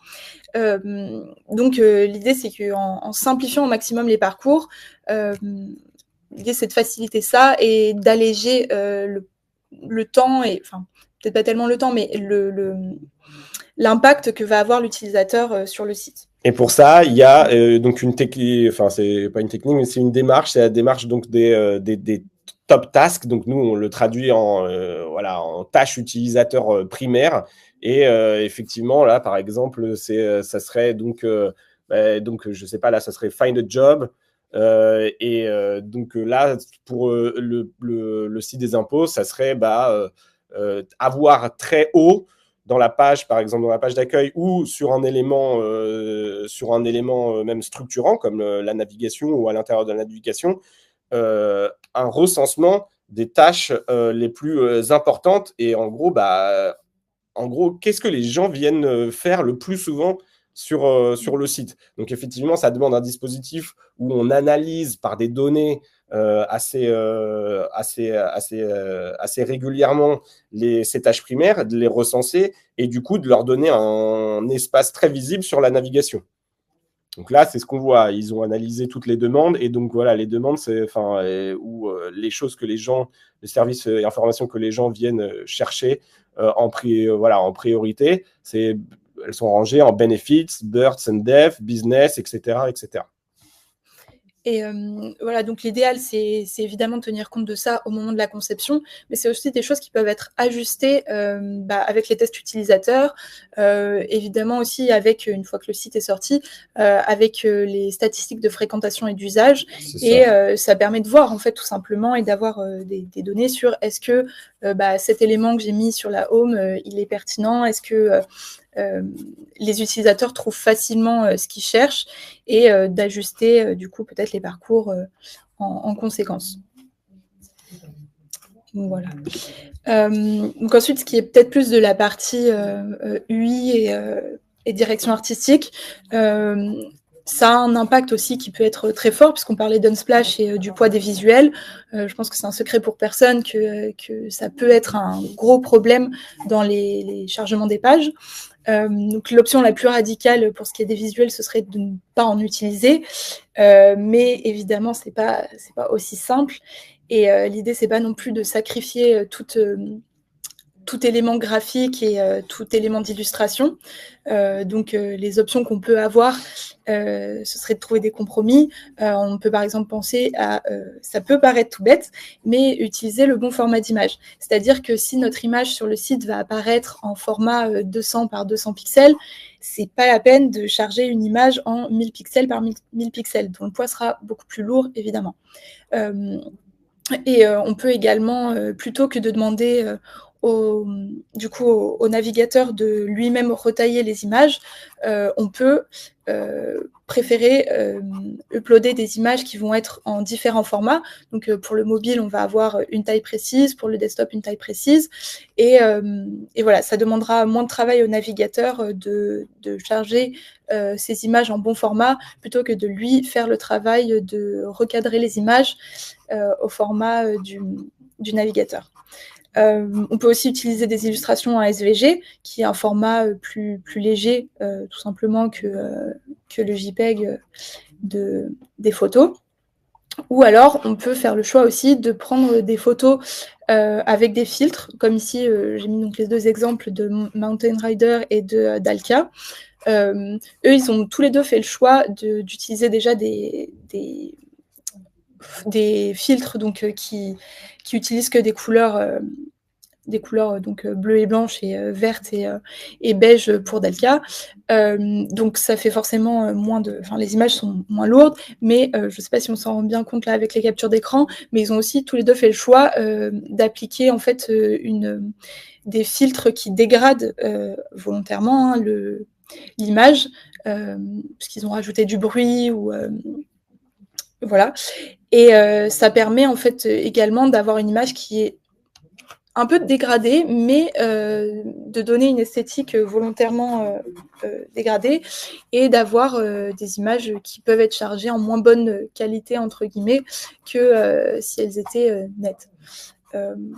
Donc, l'idée, c'est qu'en simplifiant au maximum les parcours, l'idée, c'est de faciliter ça et d'alléger le temps, et enfin, peut-être pas tellement le temps, mais l'impact que va avoir l'utilisateur sur le site. Et pour ça, il y a donc une technique, enfin, c'est pas une technique, mais c'est une démarche, c'est la démarche donc des top tasks. Donc, nous, on le traduit en tâches utilisateurs primaires. Et effectivement, là, par exemple, ça serait donc, je sais pas, là, ça serait find a job. Donc là, pour le site des impôts, ça serait avoir très haut dans la page, par exemple, dans la page d'accueil ou sur un élément même structurant comme la navigation ou à l'intérieur de la navigation, un recensement des tâches les plus importantes et en gros, qu'est-ce que les gens viennent faire le plus souvent sur le site. Donc, effectivement, ça demande un dispositif où on analyse par des données assez régulièrement ces tâches primaires, de les recenser et du coup de leur donner un espace très visible sur la navigation. Donc là, c'est ce qu'on voit. Ils ont analysé toutes les demandes et donc voilà, les demandes, c'est les choses que les gens, les services et informations que les gens viennent chercher en priorité, elles sont rangées en benefits, births and deaths, business, etc., etc. Et voilà, donc l'idéal, c'est évidemment de tenir compte de ça au moment de la conception, mais c'est aussi des choses qui peuvent être ajustées avec les tests utilisateurs, évidemment aussi avec, une fois que le site est sorti, avec les statistiques de fréquentation et d'usage. Et ça permet de voir, en fait, tout simplement, et d'avoir des données sur est-ce que cet élément que j'ai mis sur la home, il est pertinent, est-ce que les utilisateurs trouvent facilement ce qu'ils cherchent et d'ajuster du coup peut-être les parcours en conséquence. Donc, voilà. Donc ensuite, ce qui est peut-être plus de la partie UI et direction artistique, ça a un impact aussi qui peut être très fort, puisqu'on parlait d'Unsplash et du poids des visuels. Je pense que c'est un secret pour personne que ça peut être un gros problème dans les chargements des pages. Donc l'option la plus radicale pour ce qui est des visuels, ce serait de ne pas en utiliser, mais évidemment c'est pas aussi simple. Et l'idée c'est pas non plus de sacrifier toute tout élément graphique et tout élément d'illustration. Donc les options qu'on peut avoir, ce serait de trouver des compromis. On peut par exemple penser à, ça peut paraître tout bête, mais utiliser le bon format d'image. C'est-à-dire que si notre image sur le site va apparaître en format 200 par 200 pixels, c'est pas la peine de charger une image en 1000 pixels par 1000 pixels, dont le poids sera beaucoup plus lourd, évidemment. Et on peut également, plutôt que de demander au navigateur de lui-même retailler les images, on peut préférer uploader des images qui vont être en différents formats. Donc pour le mobile, on va avoir une taille précise, pour le desktop, une taille précise. Et voilà, ça demandera moins de travail au navigateur de charger ces images en bon format, plutôt que de lui faire le travail de recadrer les images au format du navigateur. On peut aussi utiliser des illustrations en SVG, qui est un format plus léger, tout simplement que le JPEG des photos. Ou alors, on peut faire le choix aussi de prendre des photos avec des filtres, comme ici, j'ai mis donc les deux exemples de Mountain Rider et de Dalkia. Eux, ils ont tous les deux fait le choix d'utiliser déjà des filtres donc, qui utilisent que des couleurs donc bleues et blanches et vertes et beige pour Dalkia. Donc ça fait forcément les images sont moins lourdes, mais je ne sais pas si on s'en rend bien compte là avec les captures d'écran, mais ils ont aussi tous les deux fait le choix d'appliquer en fait des filtres qui dégradent volontairement l'image, puisqu'ils ont rajouté du bruit ou voilà. Et ça permet en fait également d'avoir une image qui est un peu dégradée, mais de donner une esthétique volontairement dégradée et d'avoir des images qui peuvent être chargées en moins bonne qualité, entre guillemets, que si elles étaient nettes.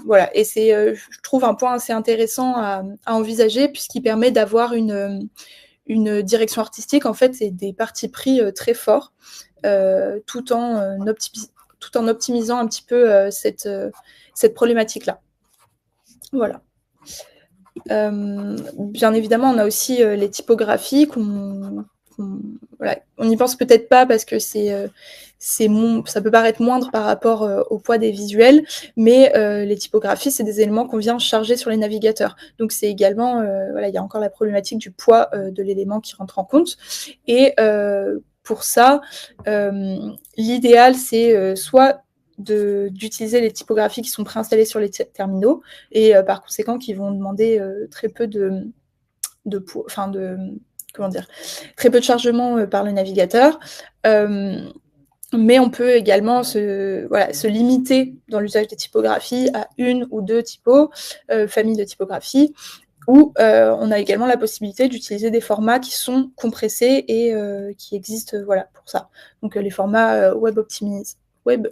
Voilà, et c'est, je trouve, un point assez intéressant à envisager, puisqu'il permet d'avoir une direction artistique, en fait, et des partis pris très forts, tout en optimisant un petit peu cette problématique-là. Voilà. Bien évidemment, on a aussi les typographies voilà. On n'y pense peut-être pas parce que ça peut paraître moindre par rapport au poids des visuels, mais les typographies, c'est des éléments qu'on vient charger sur les navigateurs. Donc c'est également, il y a encore la problématique du poids de l'élément qui rentre en compte. Et pour ça, l'idéal, c'est soit d'utiliser les typographies qui sont préinstallées sur les terminaux et par conséquent qui vont demander très peu très peu de chargement par le navigateur. Mais on peut également se limiter dans l'usage des typographies à une ou deux familles de typographies, où on a également la possibilité d'utiliser des formats qui sont compressés et qui existent pour ça. Donc les formats Web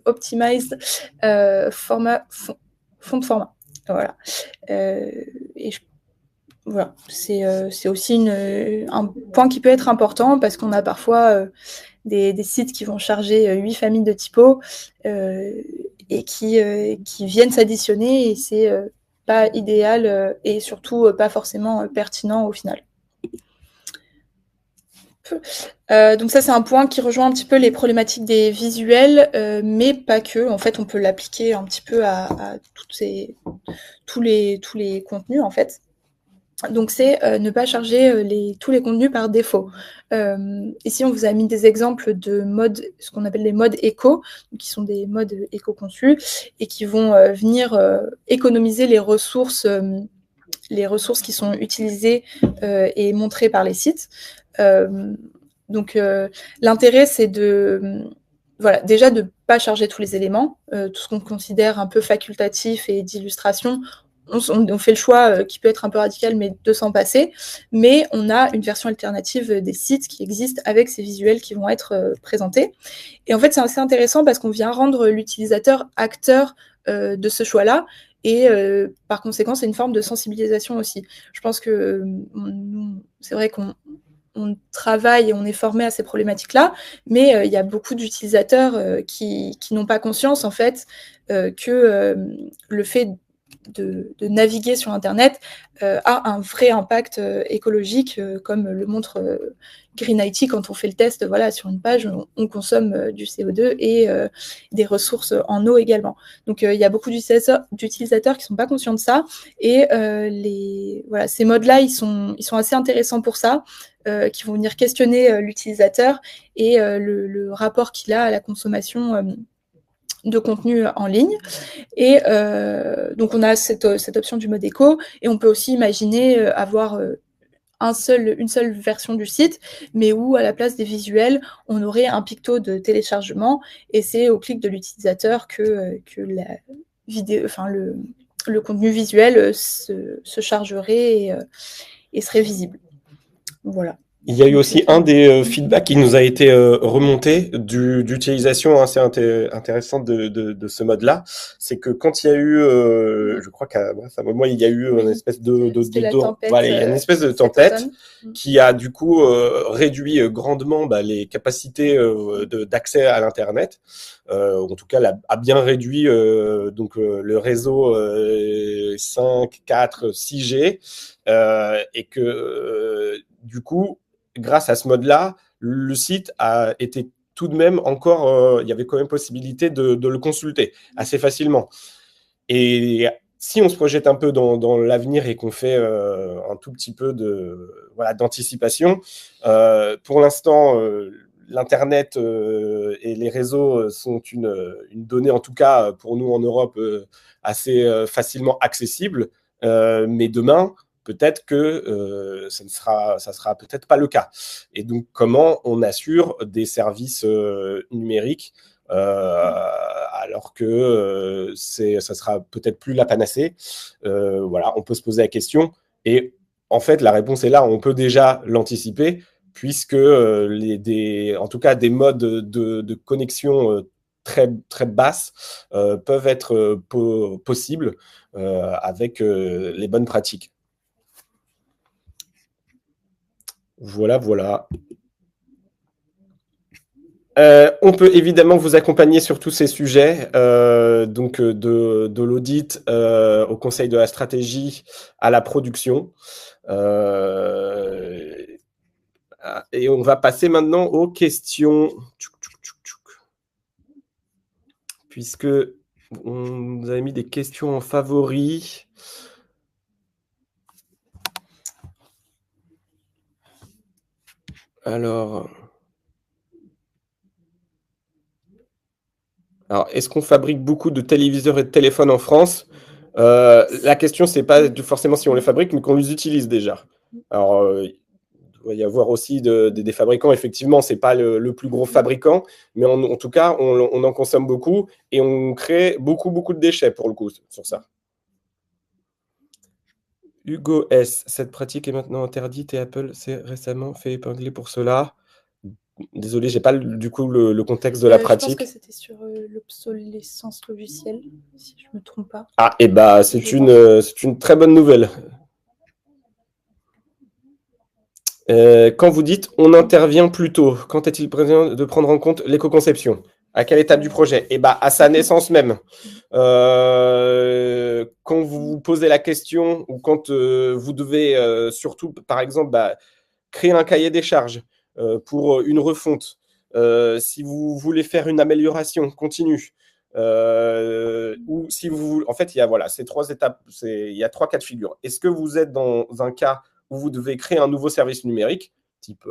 Optimized format fond de format. Voilà. Voilà, c'est aussi un point qui peut être important, parce qu'on a parfois des sites qui vont charger 8 familles de typos et qui viennent s'additionner, et c'est pas idéal et surtout pas forcément pertinent au final. Donc ça, c'est un point qui rejoint un petit peu les problématiques des visuels, mais pas que. En fait, on peut l'appliquer un petit peu à tous les contenus, en fait. Donc c'est ne pas charger tous les contenus par défaut. Ici, on vous a mis des exemples de modes, ce qu'on appelle les modes éco, qui sont des modes éco-conçus et qui vont venir économiser les ressources qui sont utilisées et montrées par les sites. Donc l'intérêt, c'est déjà de ne pas charger tous les éléments, tout ce qu'on considère un peu facultatif et d'illustration. On fait le choix qui peut être un peu radical, mais de s'en passer. Mais on a une version alternative des sites qui existent avec ces visuels qui vont être présentés. Et en fait, c'est assez intéressant parce qu'on vient rendre l'utilisateur acteur de ce choix-là. Et par conséquent, c'est une forme de sensibilisation aussi. Je pense que c'est vrai qu'on travaille et on est formé à ces problématiques-là, mais il y a beaucoup d'utilisateurs qui n'ont pas conscience, en fait, que le fait de naviguer sur Internet a un vrai impact écologique, comme le montre Green IT. Quand on fait le test, voilà, sur une page, on consomme du CO2 et des ressources en eau également. Donc il y a beaucoup d'utilisateurs qui sont pas conscients de ça, et voilà, ces modes-là, ils sont assez intéressants pour ça, qui vont venir questionner l'utilisateur et le rapport qu'il a à la consommation de contenu en ligne. Et donc on a cette option du mode éco, et on peut aussi imaginer avoir une seule version du site, mais où à la place des visuels, on aurait un picto de téléchargement, et c'est au clic de l'utilisateur que la vidéo, enfin le contenu visuel se chargerait et serait visible. Voilà. Il y a eu aussi un des feedbacks qui nous a été remonté d'utilisation assez intéressante de ce mode-là. C'est que quand il y a eu, je crois qu'à un moment, il y a eu une espèce voilà, il y a une espèce de tempête qui a du coup réduit grandement les capacités d'accès à l'Internet. En tout cas, a bien réduit donc le réseau 5, 4, 6G, et que du coup, grâce à ce mode-là, le site a été tout de même encore, il y avait quand même possibilité de le consulter assez facilement. Et si on se projette un peu dans l'avenir et qu'on fait un tout petit peu d'anticipation, pour l'instant, l'Internet et les réseaux sont une donnée, en tout cas pour nous en Europe, assez facilement accessible. Mais demain, peut-être que ça sera peut-être pas le cas. Et donc, comment on assure des services numériques alors que ça sera peut-être plus la panacée. Voilà, on peut se poser la question. Et en fait, la réponse est là. On peut déjà l'anticiper, puisque en tout cas, des modes de connexion très, très basses peuvent être possibles avec les bonnes pratiques. Voilà, voilà. On peut évidemment vous accompagner sur tous ces sujets, donc de l'audit au conseil de la stratégie à la production. Et on va passer maintenant aux questions. Puisque on vous a mis des questions en favoris. Alors, est-ce qu'on fabrique beaucoup de téléviseurs et de téléphones en France ? La question, c'est pas forcément si on les fabrique, mais qu'on les utilise déjà. Alors, il doit y avoir aussi des fabricants. Effectivement, c'est pas le plus gros fabricant, mais en tout cas, on en consomme beaucoup et on crée beaucoup de déchets pour le coup sur ça. Hugo S. Cette pratique est maintenant interdite et Apple s'est récemment fait épingler pour cela. Désolé, j'ai pas du coup le contexte de la pratique. Je pense que c'était sur l'obsolescence logicielle, si je me trompe pas. Ah, et bah c'est une très bonne nouvelle. Quand vous dites on intervient plus tôt, quand est-il prévu de prendre en compte l'éco-conception ? À quelle étape du projet ? Et bah à sa naissance même. Quand vous vous posez la question ou quand vous devez surtout, par exemple, créer un cahier des charges pour une refonte, si vous voulez faire une amélioration continue, ou si vous... En fait, il y a ces 3 étapes, il y a 3 cas de figure. Est-ce que vous êtes dans un cas où vous devez créer un nouveau service numérique, type,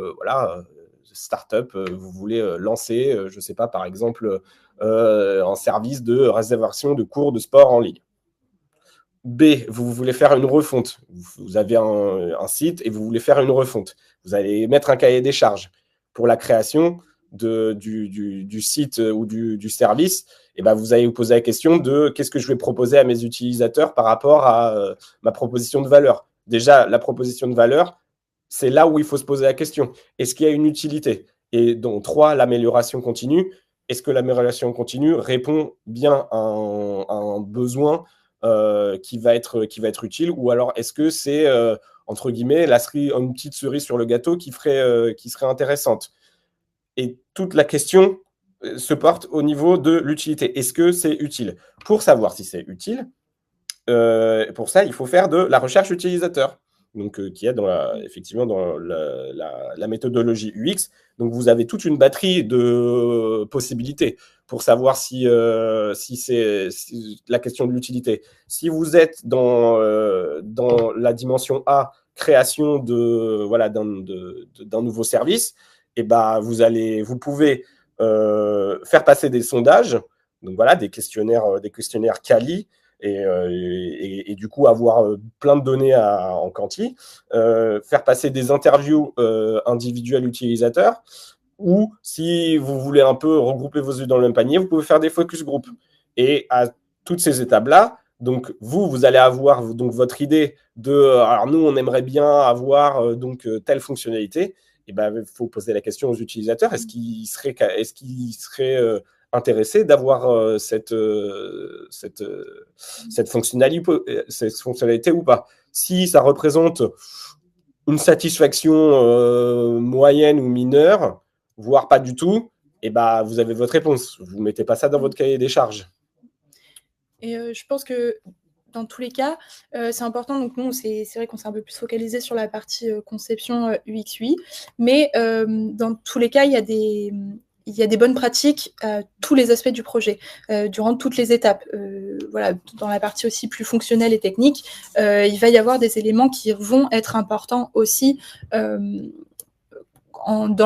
start-up, vous voulez lancer, je ne sais pas, par exemple, un service de réservation de cours de sport en ligne. B, vous voulez faire une refonte. Vous avez un site et vous voulez faire une refonte. Vous allez mettre un cahier des charges pour la création du site ou du service. Et vous allez vous poser la question de qu'est-ce que je vais proposer à mes utilisateurs par rapport à ma proposition de valeur. Déjà, la proposition de valeur, c'est là où il faut se poser la question. Est-ce qu'il y a une utilité ? Et donc, 3, l'amélioration continue. Est-ce que l'amélioration continue répond bien à un besoin qui va être utile, ou alors est-ce que c'est entre guillemets une petite cerise sur le gâteau qui serait intéressante? Et toute la question se porte au niveau de l'utilité. Est-ce que c'est utile? Pour savoir si c'est utile, pour ça, il faut faire de la recherche utilisateur, donc, qui est effectivement dans la méthodologie UX. Donc, vous avez toute une batterie de possibilités pour savoir si c'est la question de l'utilité. Si vous êtes dans la dimension A, création d'un nouveau service, et ben, vous pouvez faire passer des sondages, donc voilà, des questionnaires quali, et du coup avoir plein de données en quanti, faire passer des interviews individuelles utilisateurs, ou si vous voulez un peu regrouper vos œufs dans le même panier, vous pouvez faire des focus group. Et à toutes ces étapes-là, donc vous allez avoir donc votre idée de alors nous on aimerait bien avoir telle fonctionnalité. Et ben il faut poser la question aux utilisateurs, est-ce qu'ils seraient intéressés d'avoir cette fonctionnalité ou pas. Si ça représente une satisfaction moyenne ou mineure, voire pas du tout, et bah, vous avez votre réponse. Vous ne mettez pas ça dans votre cahier des charges. Et je pense que dans tous les cas, c'est important. Donc nous, c'est vrai qu'on s'est un peu plus focalisé sur la partie conception UX/UI, mais dans tous les cas, il y a des bonnes pratiques à tous les aspects du projet, durant toutes les étapes. Voilà, dans la partie aussi plus fonctionnelle et technique, il va y avoir des éléments qui vont être importants aussi dans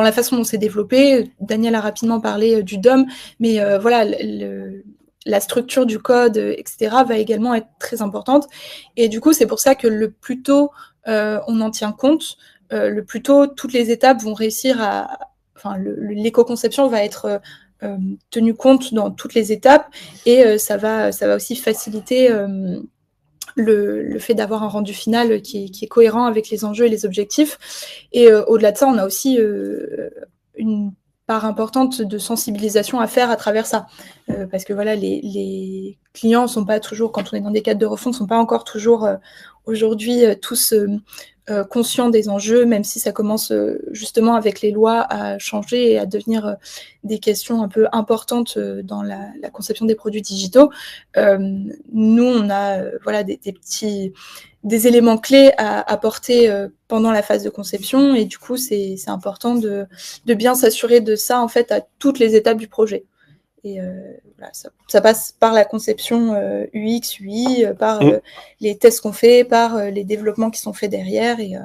la façon dont c'est développé. Daniel a rapidement parlé du DOM, mais voilà, la structure du code, etc., va également être très importante. Et du coup, c'est pour ça que le plus tôt on en tient compte, le plus tôt toutes les étapes vont réussir à... Enfin, l'éco-conception va être tenue compte dans toutes les étapes, et ça va aussi faciliter le fait d'avoir un rendu final qui est cohérent avec les enjeux et les objectifs. Et au-delà de ça, on a aussi une part importante de sensibilisation à faire à travers ça. Parce que voilà, les clients sont pas toujours, quand on est dans des cadres de refonte, sont pas encore toujours aujourd'hui tous conscients des enjeux, même si ça commence justement avec les lois à changer et à devenir des questions un peu importantes dans la conception des produits digitaux. Nous, on a voilà, des éléments clés à apporter pendant la phase de conception, et du coup, c'est important de bien s'assurer de ça en fait à toutes les étapes du projet. Et voilà, ça passe par la conception UX, UI, par les tests qu'on fait, par les développements qui sont faits derrière, et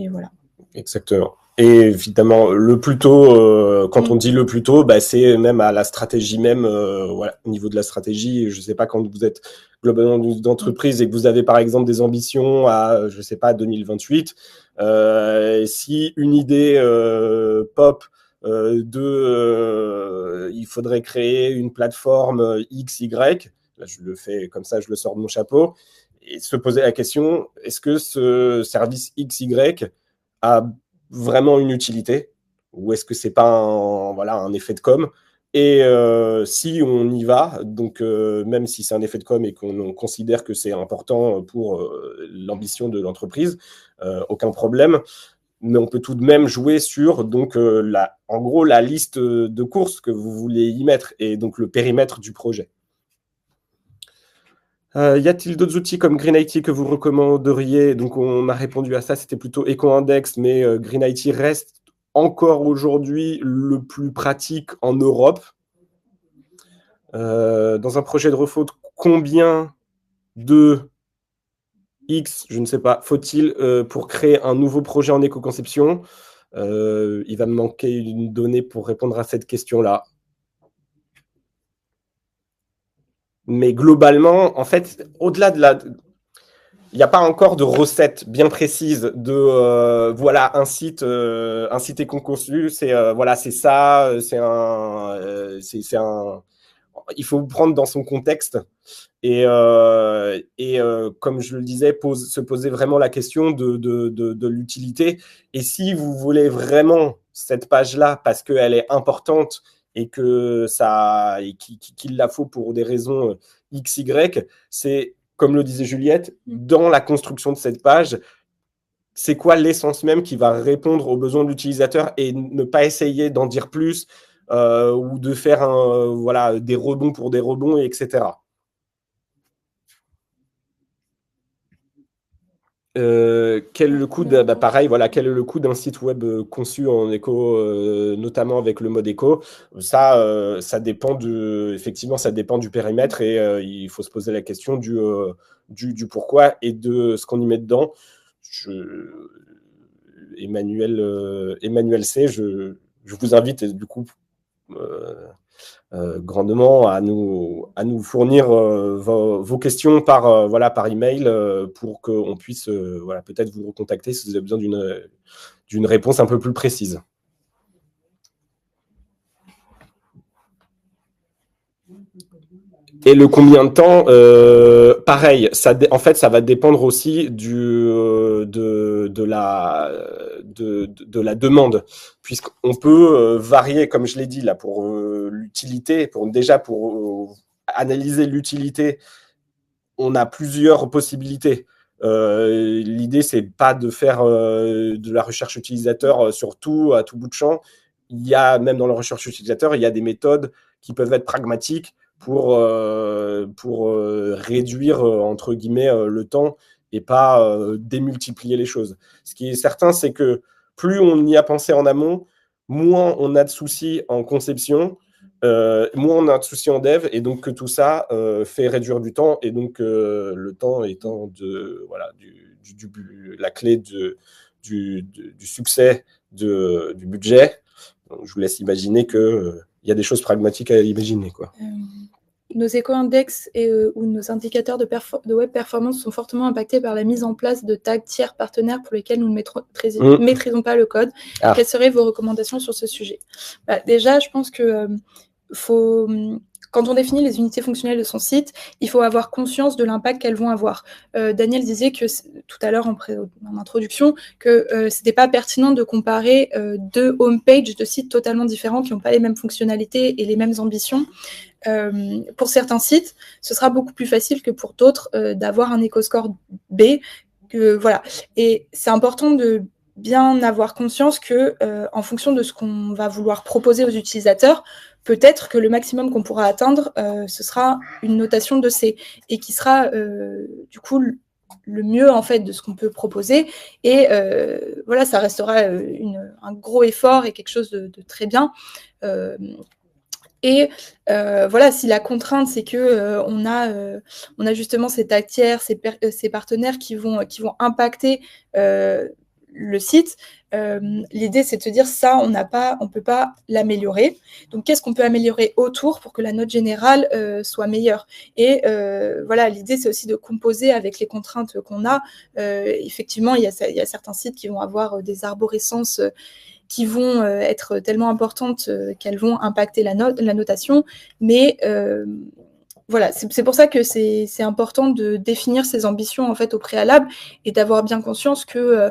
voilà. Exactement. Et évidemment, le plus tôt, quand on dit le plus tôt, bah, c'est même à la stratégie même, voilà, au niveau de la stratégie. Je ne sais pas, quand vous êtes globalement d'entreprise et que vous avez par exemple des ambitions à, je ne sais pas, 2028, si une idée pop il faudrait créer une plateforme XY, là je le fais comme ça, je le sors de mon chapeau, et se poser la question, est-ce que ce service XY a vraiment une utilité, ou est-ce que c'est pas un effet de com'? Et si on y va, donc même si c'est un effet de com' et qu'on considère que c'est important pour l'ambition de l'entreprise, aucun problème. Mais on peut tout de même jouer sur donc en gros la liste de courses que vous voulez y mettre, et donc le périmètre du projet. Y a-t-il d'autres outils comme GreenIT que vous recommanderiez? Donc on a répondu à ça, c'était plutôt EcoIndex, mais GreenIT reste encore aujourd'hui le plus pratique en Europe. Dans un projet de refonte, combien de X, je ne sais pas, faut-il pour créer un nouveau projet en éco-conception? Il va me manquer une donnée pour répondre à cette question-là. Mais globalement, en fait, au-delà de il n'y a pas encore de recette bien précise de voilà, un site éco-conçu, voilà, c'est ça, il faut prendre dans son contexte, et comme je le disais, se poser vraiment la question de l'utilité. Et si vous voulez vraiment cette page-là parce qu'elle est importante et qu'il la faut pour des raisons XY, c'est, comme le disait Juliette, dans la construction de cette page, c'est quoi l'essence même qui va répondre aux besoins de l'utilisateur, et ne pas essayer d'en dire plus ou de faire voilà, des rebonds pour des rebonds, etc. Quel est le coût pareil, voilà, quel est le coût d'un site web conçu en éco, notamment avec le mode éco? Ça dépend effectivement, ça dépend du périmètre et il faut se poser la question du pourquoi et de ce qu'on y met dedans. Emmanuel C, je vous invite du coup grandement à nous fournir vos questions par email pour qu'on puisse peut-être vous recontacter si vous avez besoin d'une réponse un peu plus précise. Et le combien de temps, pareil, en fait, ça va dépendre aussi de la demande, puisqu'on peut varier, comme je l'ai dit là, pour l'utilité, pour analyser l'utilité, on a plusieurs possibilités. L'idée, c'est pas de faire de la recherche utilisateur sur tout, à tout bout de champ. Il y a, même dans la recherche utilisateur, il y a des méthodes qui peuvent être pragmatiques pour réduire, entre guillemets, le temps et pas démultiplier les choses. Ce qui est certain, c'est que plus on y a pensé en amont, moins on a de soucis en conception, moins on a de soucis en dev, et donc que tout ça fait réduire du temps, et donc le temps étant la clé du succès du budget. Donc, je vous laisse imaginer qu'il y a des choses pragmatiques à imaginer, quoi. Nos éco-index ou nos indicateurs de web performance sont fortement impactés par la mise en place de tags tiers partenaires pour lesquels nous ne maîtrisons pas le code. Quelles seraient vos recommandations sur ce sujet? Déjà, je pense que quand on définit les unités fonctionnelles de son site, il faut avoir conscience de l'impact qu'elles vont avoir. Daniel disait tout à l'heure en introduction que c'était pas pertinent de comparer deux homepages de sites totalement différents qui n'ont pas les mêmes fonctionnalités et les mêmes ambitions. Pour certains sites, ce sera beaucoup plus facile que pour d'autres d'avoir un éco-score B. Voilà. Et c'est important de bien avoir conscience que, en fonction de ce qu'on va vouloir proposer aux utilisateurs, peut-être que le maximum qu'on pourra atteindre, ce sera une notation de C, et qui sera du coup le mieux en fait de ce qu'on peut proposer. Et voilà, ça restera un gros effort et quelque chose de très bien. Et voilà, si la contrainte, c'est que on a justement ces tags tiers, ces partenaires qui vont impacter le site, l'idée, c'est de se dire ça, on peut pas l'améliorer. Donc, qu'est-ce qu'on peut améliorer autour pour que la note générale soit meilleure? Et voilà, l'idée, c'est aussi de composer avec les contraintes qu'on a. Effectivement, il y a certains sites qui vont avoir des arborescences qui vont être tellement importantes qu'elles vont impacter la notation. Mais voilà, c'est pour ça que c'est important de définir ses ambitions en fait au préalable et d'avoir bien conscience que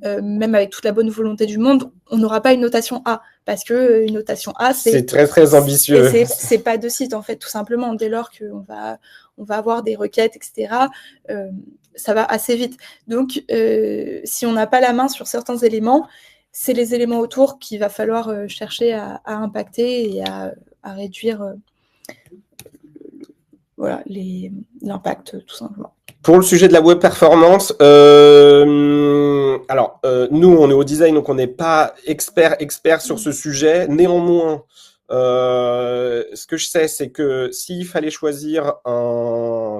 même avec toute la bonne volonté du monde, on n'aura pas une notation A, parce que une notation A, c'est très très ambitieux. C'est pas de site en fait, tout simplement. Dès lors qu'on va avoir des requêtes, etc., ça va assez vite. Donc, si on n'a pas la main sur certains éléments, c'est les éléments autour qu'il va falloir chercher à impacter et à réduire voilà, l'impact, tout simplement. Pour le sujet de la web performance, alors nous on est au design, donc on n'est pas expert sur ce sujet. Néanmoins, ce que je sais, c'est que s'il fallait choisir un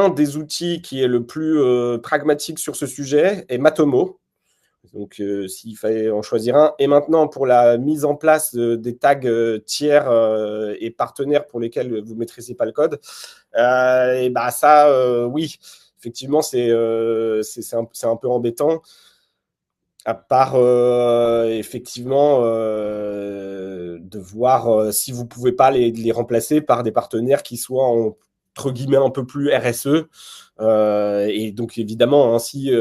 des outils qui est le plus pragmatique sur ce sujet est Matomo. Donc, s'il fallait en choisir un. Et maintenant, pour la mise en place des tags tiers et partenaires pour lesquels vous ne maîtrisez pas le code, et bah ça, oui, effectivement, c'est un peu embêtant. À part, effectivement, de voir si vous ne pouvez pas les remplacer par des partenaires qui soient, entre guillemets, un peu plus RSE. Et donc, évidemment, hein, si,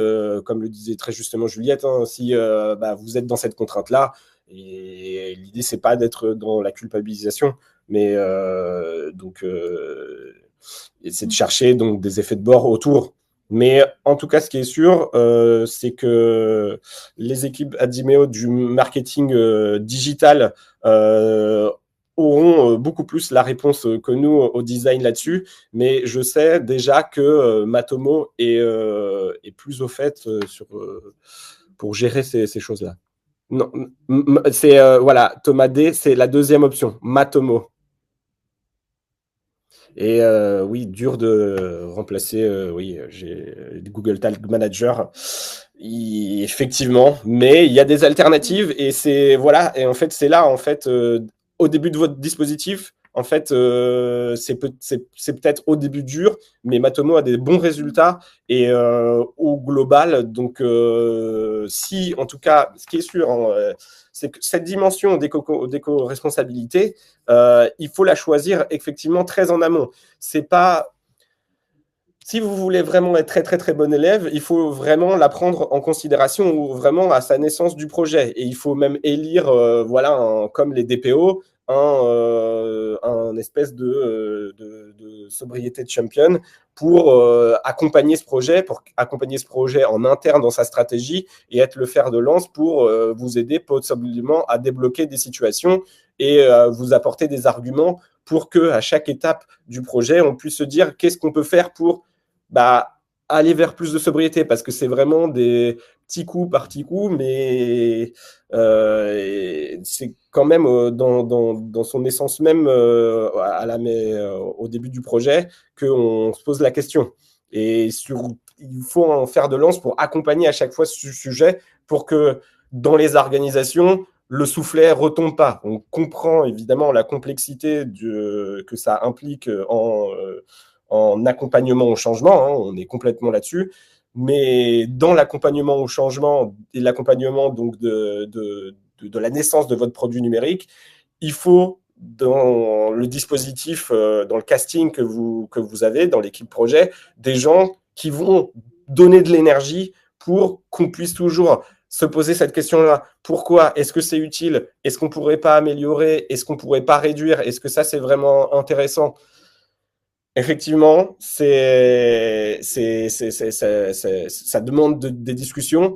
comme le disait très justement Juliette, hein, si vous êtes dans cette contrainte-là, et l'idée, c'est pas d'être dans la culpabilisation, mais c'est de chercher donc, des effets de bord autour. Mais en tout cas, ce qui est sûr, c'est que les équipes Adimeo du marketing digital auront beaucoup plus la réponse que nous au design là-dessus, mais je sais déjà que Matomo est plus au fait pour gérer ces choses-là. Non, c'est voilà, Thomas D, c'est la deuxième option, Matomo. Et oui, dur de remplacer, oui, j'ai Google Tag Manager, effectivement, mais il y a des alternatives et c'est voilà, et en fait c'est là en fait au début de votre dispositif, en fait c'est peut-être au début dur, mais Matomo a des bons résultats et au global, donc si en tout cas, ce qui est sûr, hein, c'est que cette dimension d'éco-responsabilité, il faut la choisir effectivement très en amont. C'est pas si vous voulez vraiment être très très très bon élève, il faut vraiment la prendre en considération ou vraiment à sa naissance du projet. Et il faut même élire, voilà, comme les DPO, un espèce de sobriété de champion pour accompagner ce projet en interne dans sa stratégie et être le fer de lance pour vous aider possiblement à débloquer des situations et vous apporter des arguments pour que à chaque étape du projet, on puisse se dire qu'est-ce qu'on peut faire pour aller vers plus de sobriété, parce que c'est vraiment des petits coups par petits coups, mais c'est quand même dans son essence même au début du projet qu'on se pose la question. Et il faut en faire de lance pour accompagner à chaque fois ce sujet pour que dans les organisations, le soufflet retombe pas. On comprend évidemment la complexité que ça implique en accompagnement au changement, hein, on est complètement là-dessus, mais dans l'accompagnement au changement et l'accompagnement donc de la naissance de votre produit numérique, il faut dans le dispositif, dans le casting que vous avez, dans l'équipe projet, des gens qui vont donner de l'énergie pour qu'on puisse toujours se poser cette question-là. Pourquoi? Est-ce que c'est utile? Est-ce qu'on ne pourrait pas améliorer? Est-ce qu'on ne pourrait pas réduire? Est-ce que ça, c'est vraiment intéressant? Effectivement, ça demande des discussions.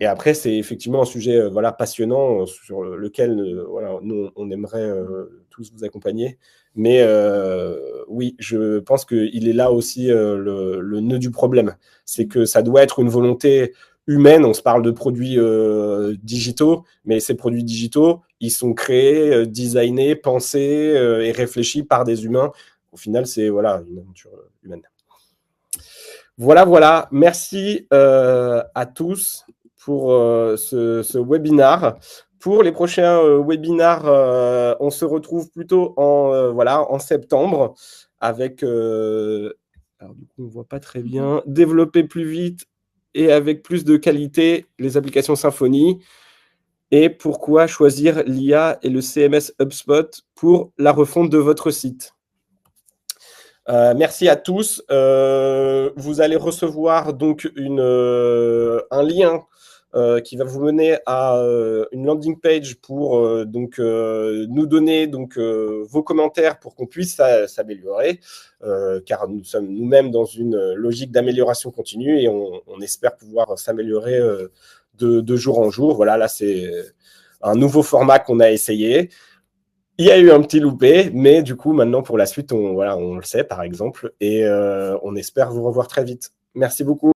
Et après, c'est effectivement un sujet voilà, passionnant sur lequel voilà, nous, on aimerait tous vous accompagner. Mais oui, je pense qu'il est là aussi le nœud du problème. C'est que ça doit être une volonté humaine. On se parle de produits digitaux, mais ces produits digitaux, ils sont créés, designés, pensés et réfléchis par des humains. Au final, c'est voilà, une aventure humaine. Voilà. Merci à tous pour ce webinar. Pour les prochains webinars, on se retrouve plutôt en septembre avec, alors du coup, on ne voit pas très bien, développer plus vite et avec plus de qualité les applications Symfony. Et pourquoi choisir l'IA et le CMS HubSpot pour la refonte de votre site. Merci à tous. Vous allez recevoir donc un lien qui va vous mener à une landing page pour nous donner vos commentaires pour qu'on puisse s'améliorer, car nous sommes nous-mêmes dans une logique d'amélioration continue et on espère pouvoir s'améliorer de jour en jour. Voilà, là c'est un nouveau format qu'on a essayé. Il y a eu un petit loupé, mais du coup, maintenant, pour la suite, on le sait, par exemple, et on espère vous revoir très vite. Merci beaucoup.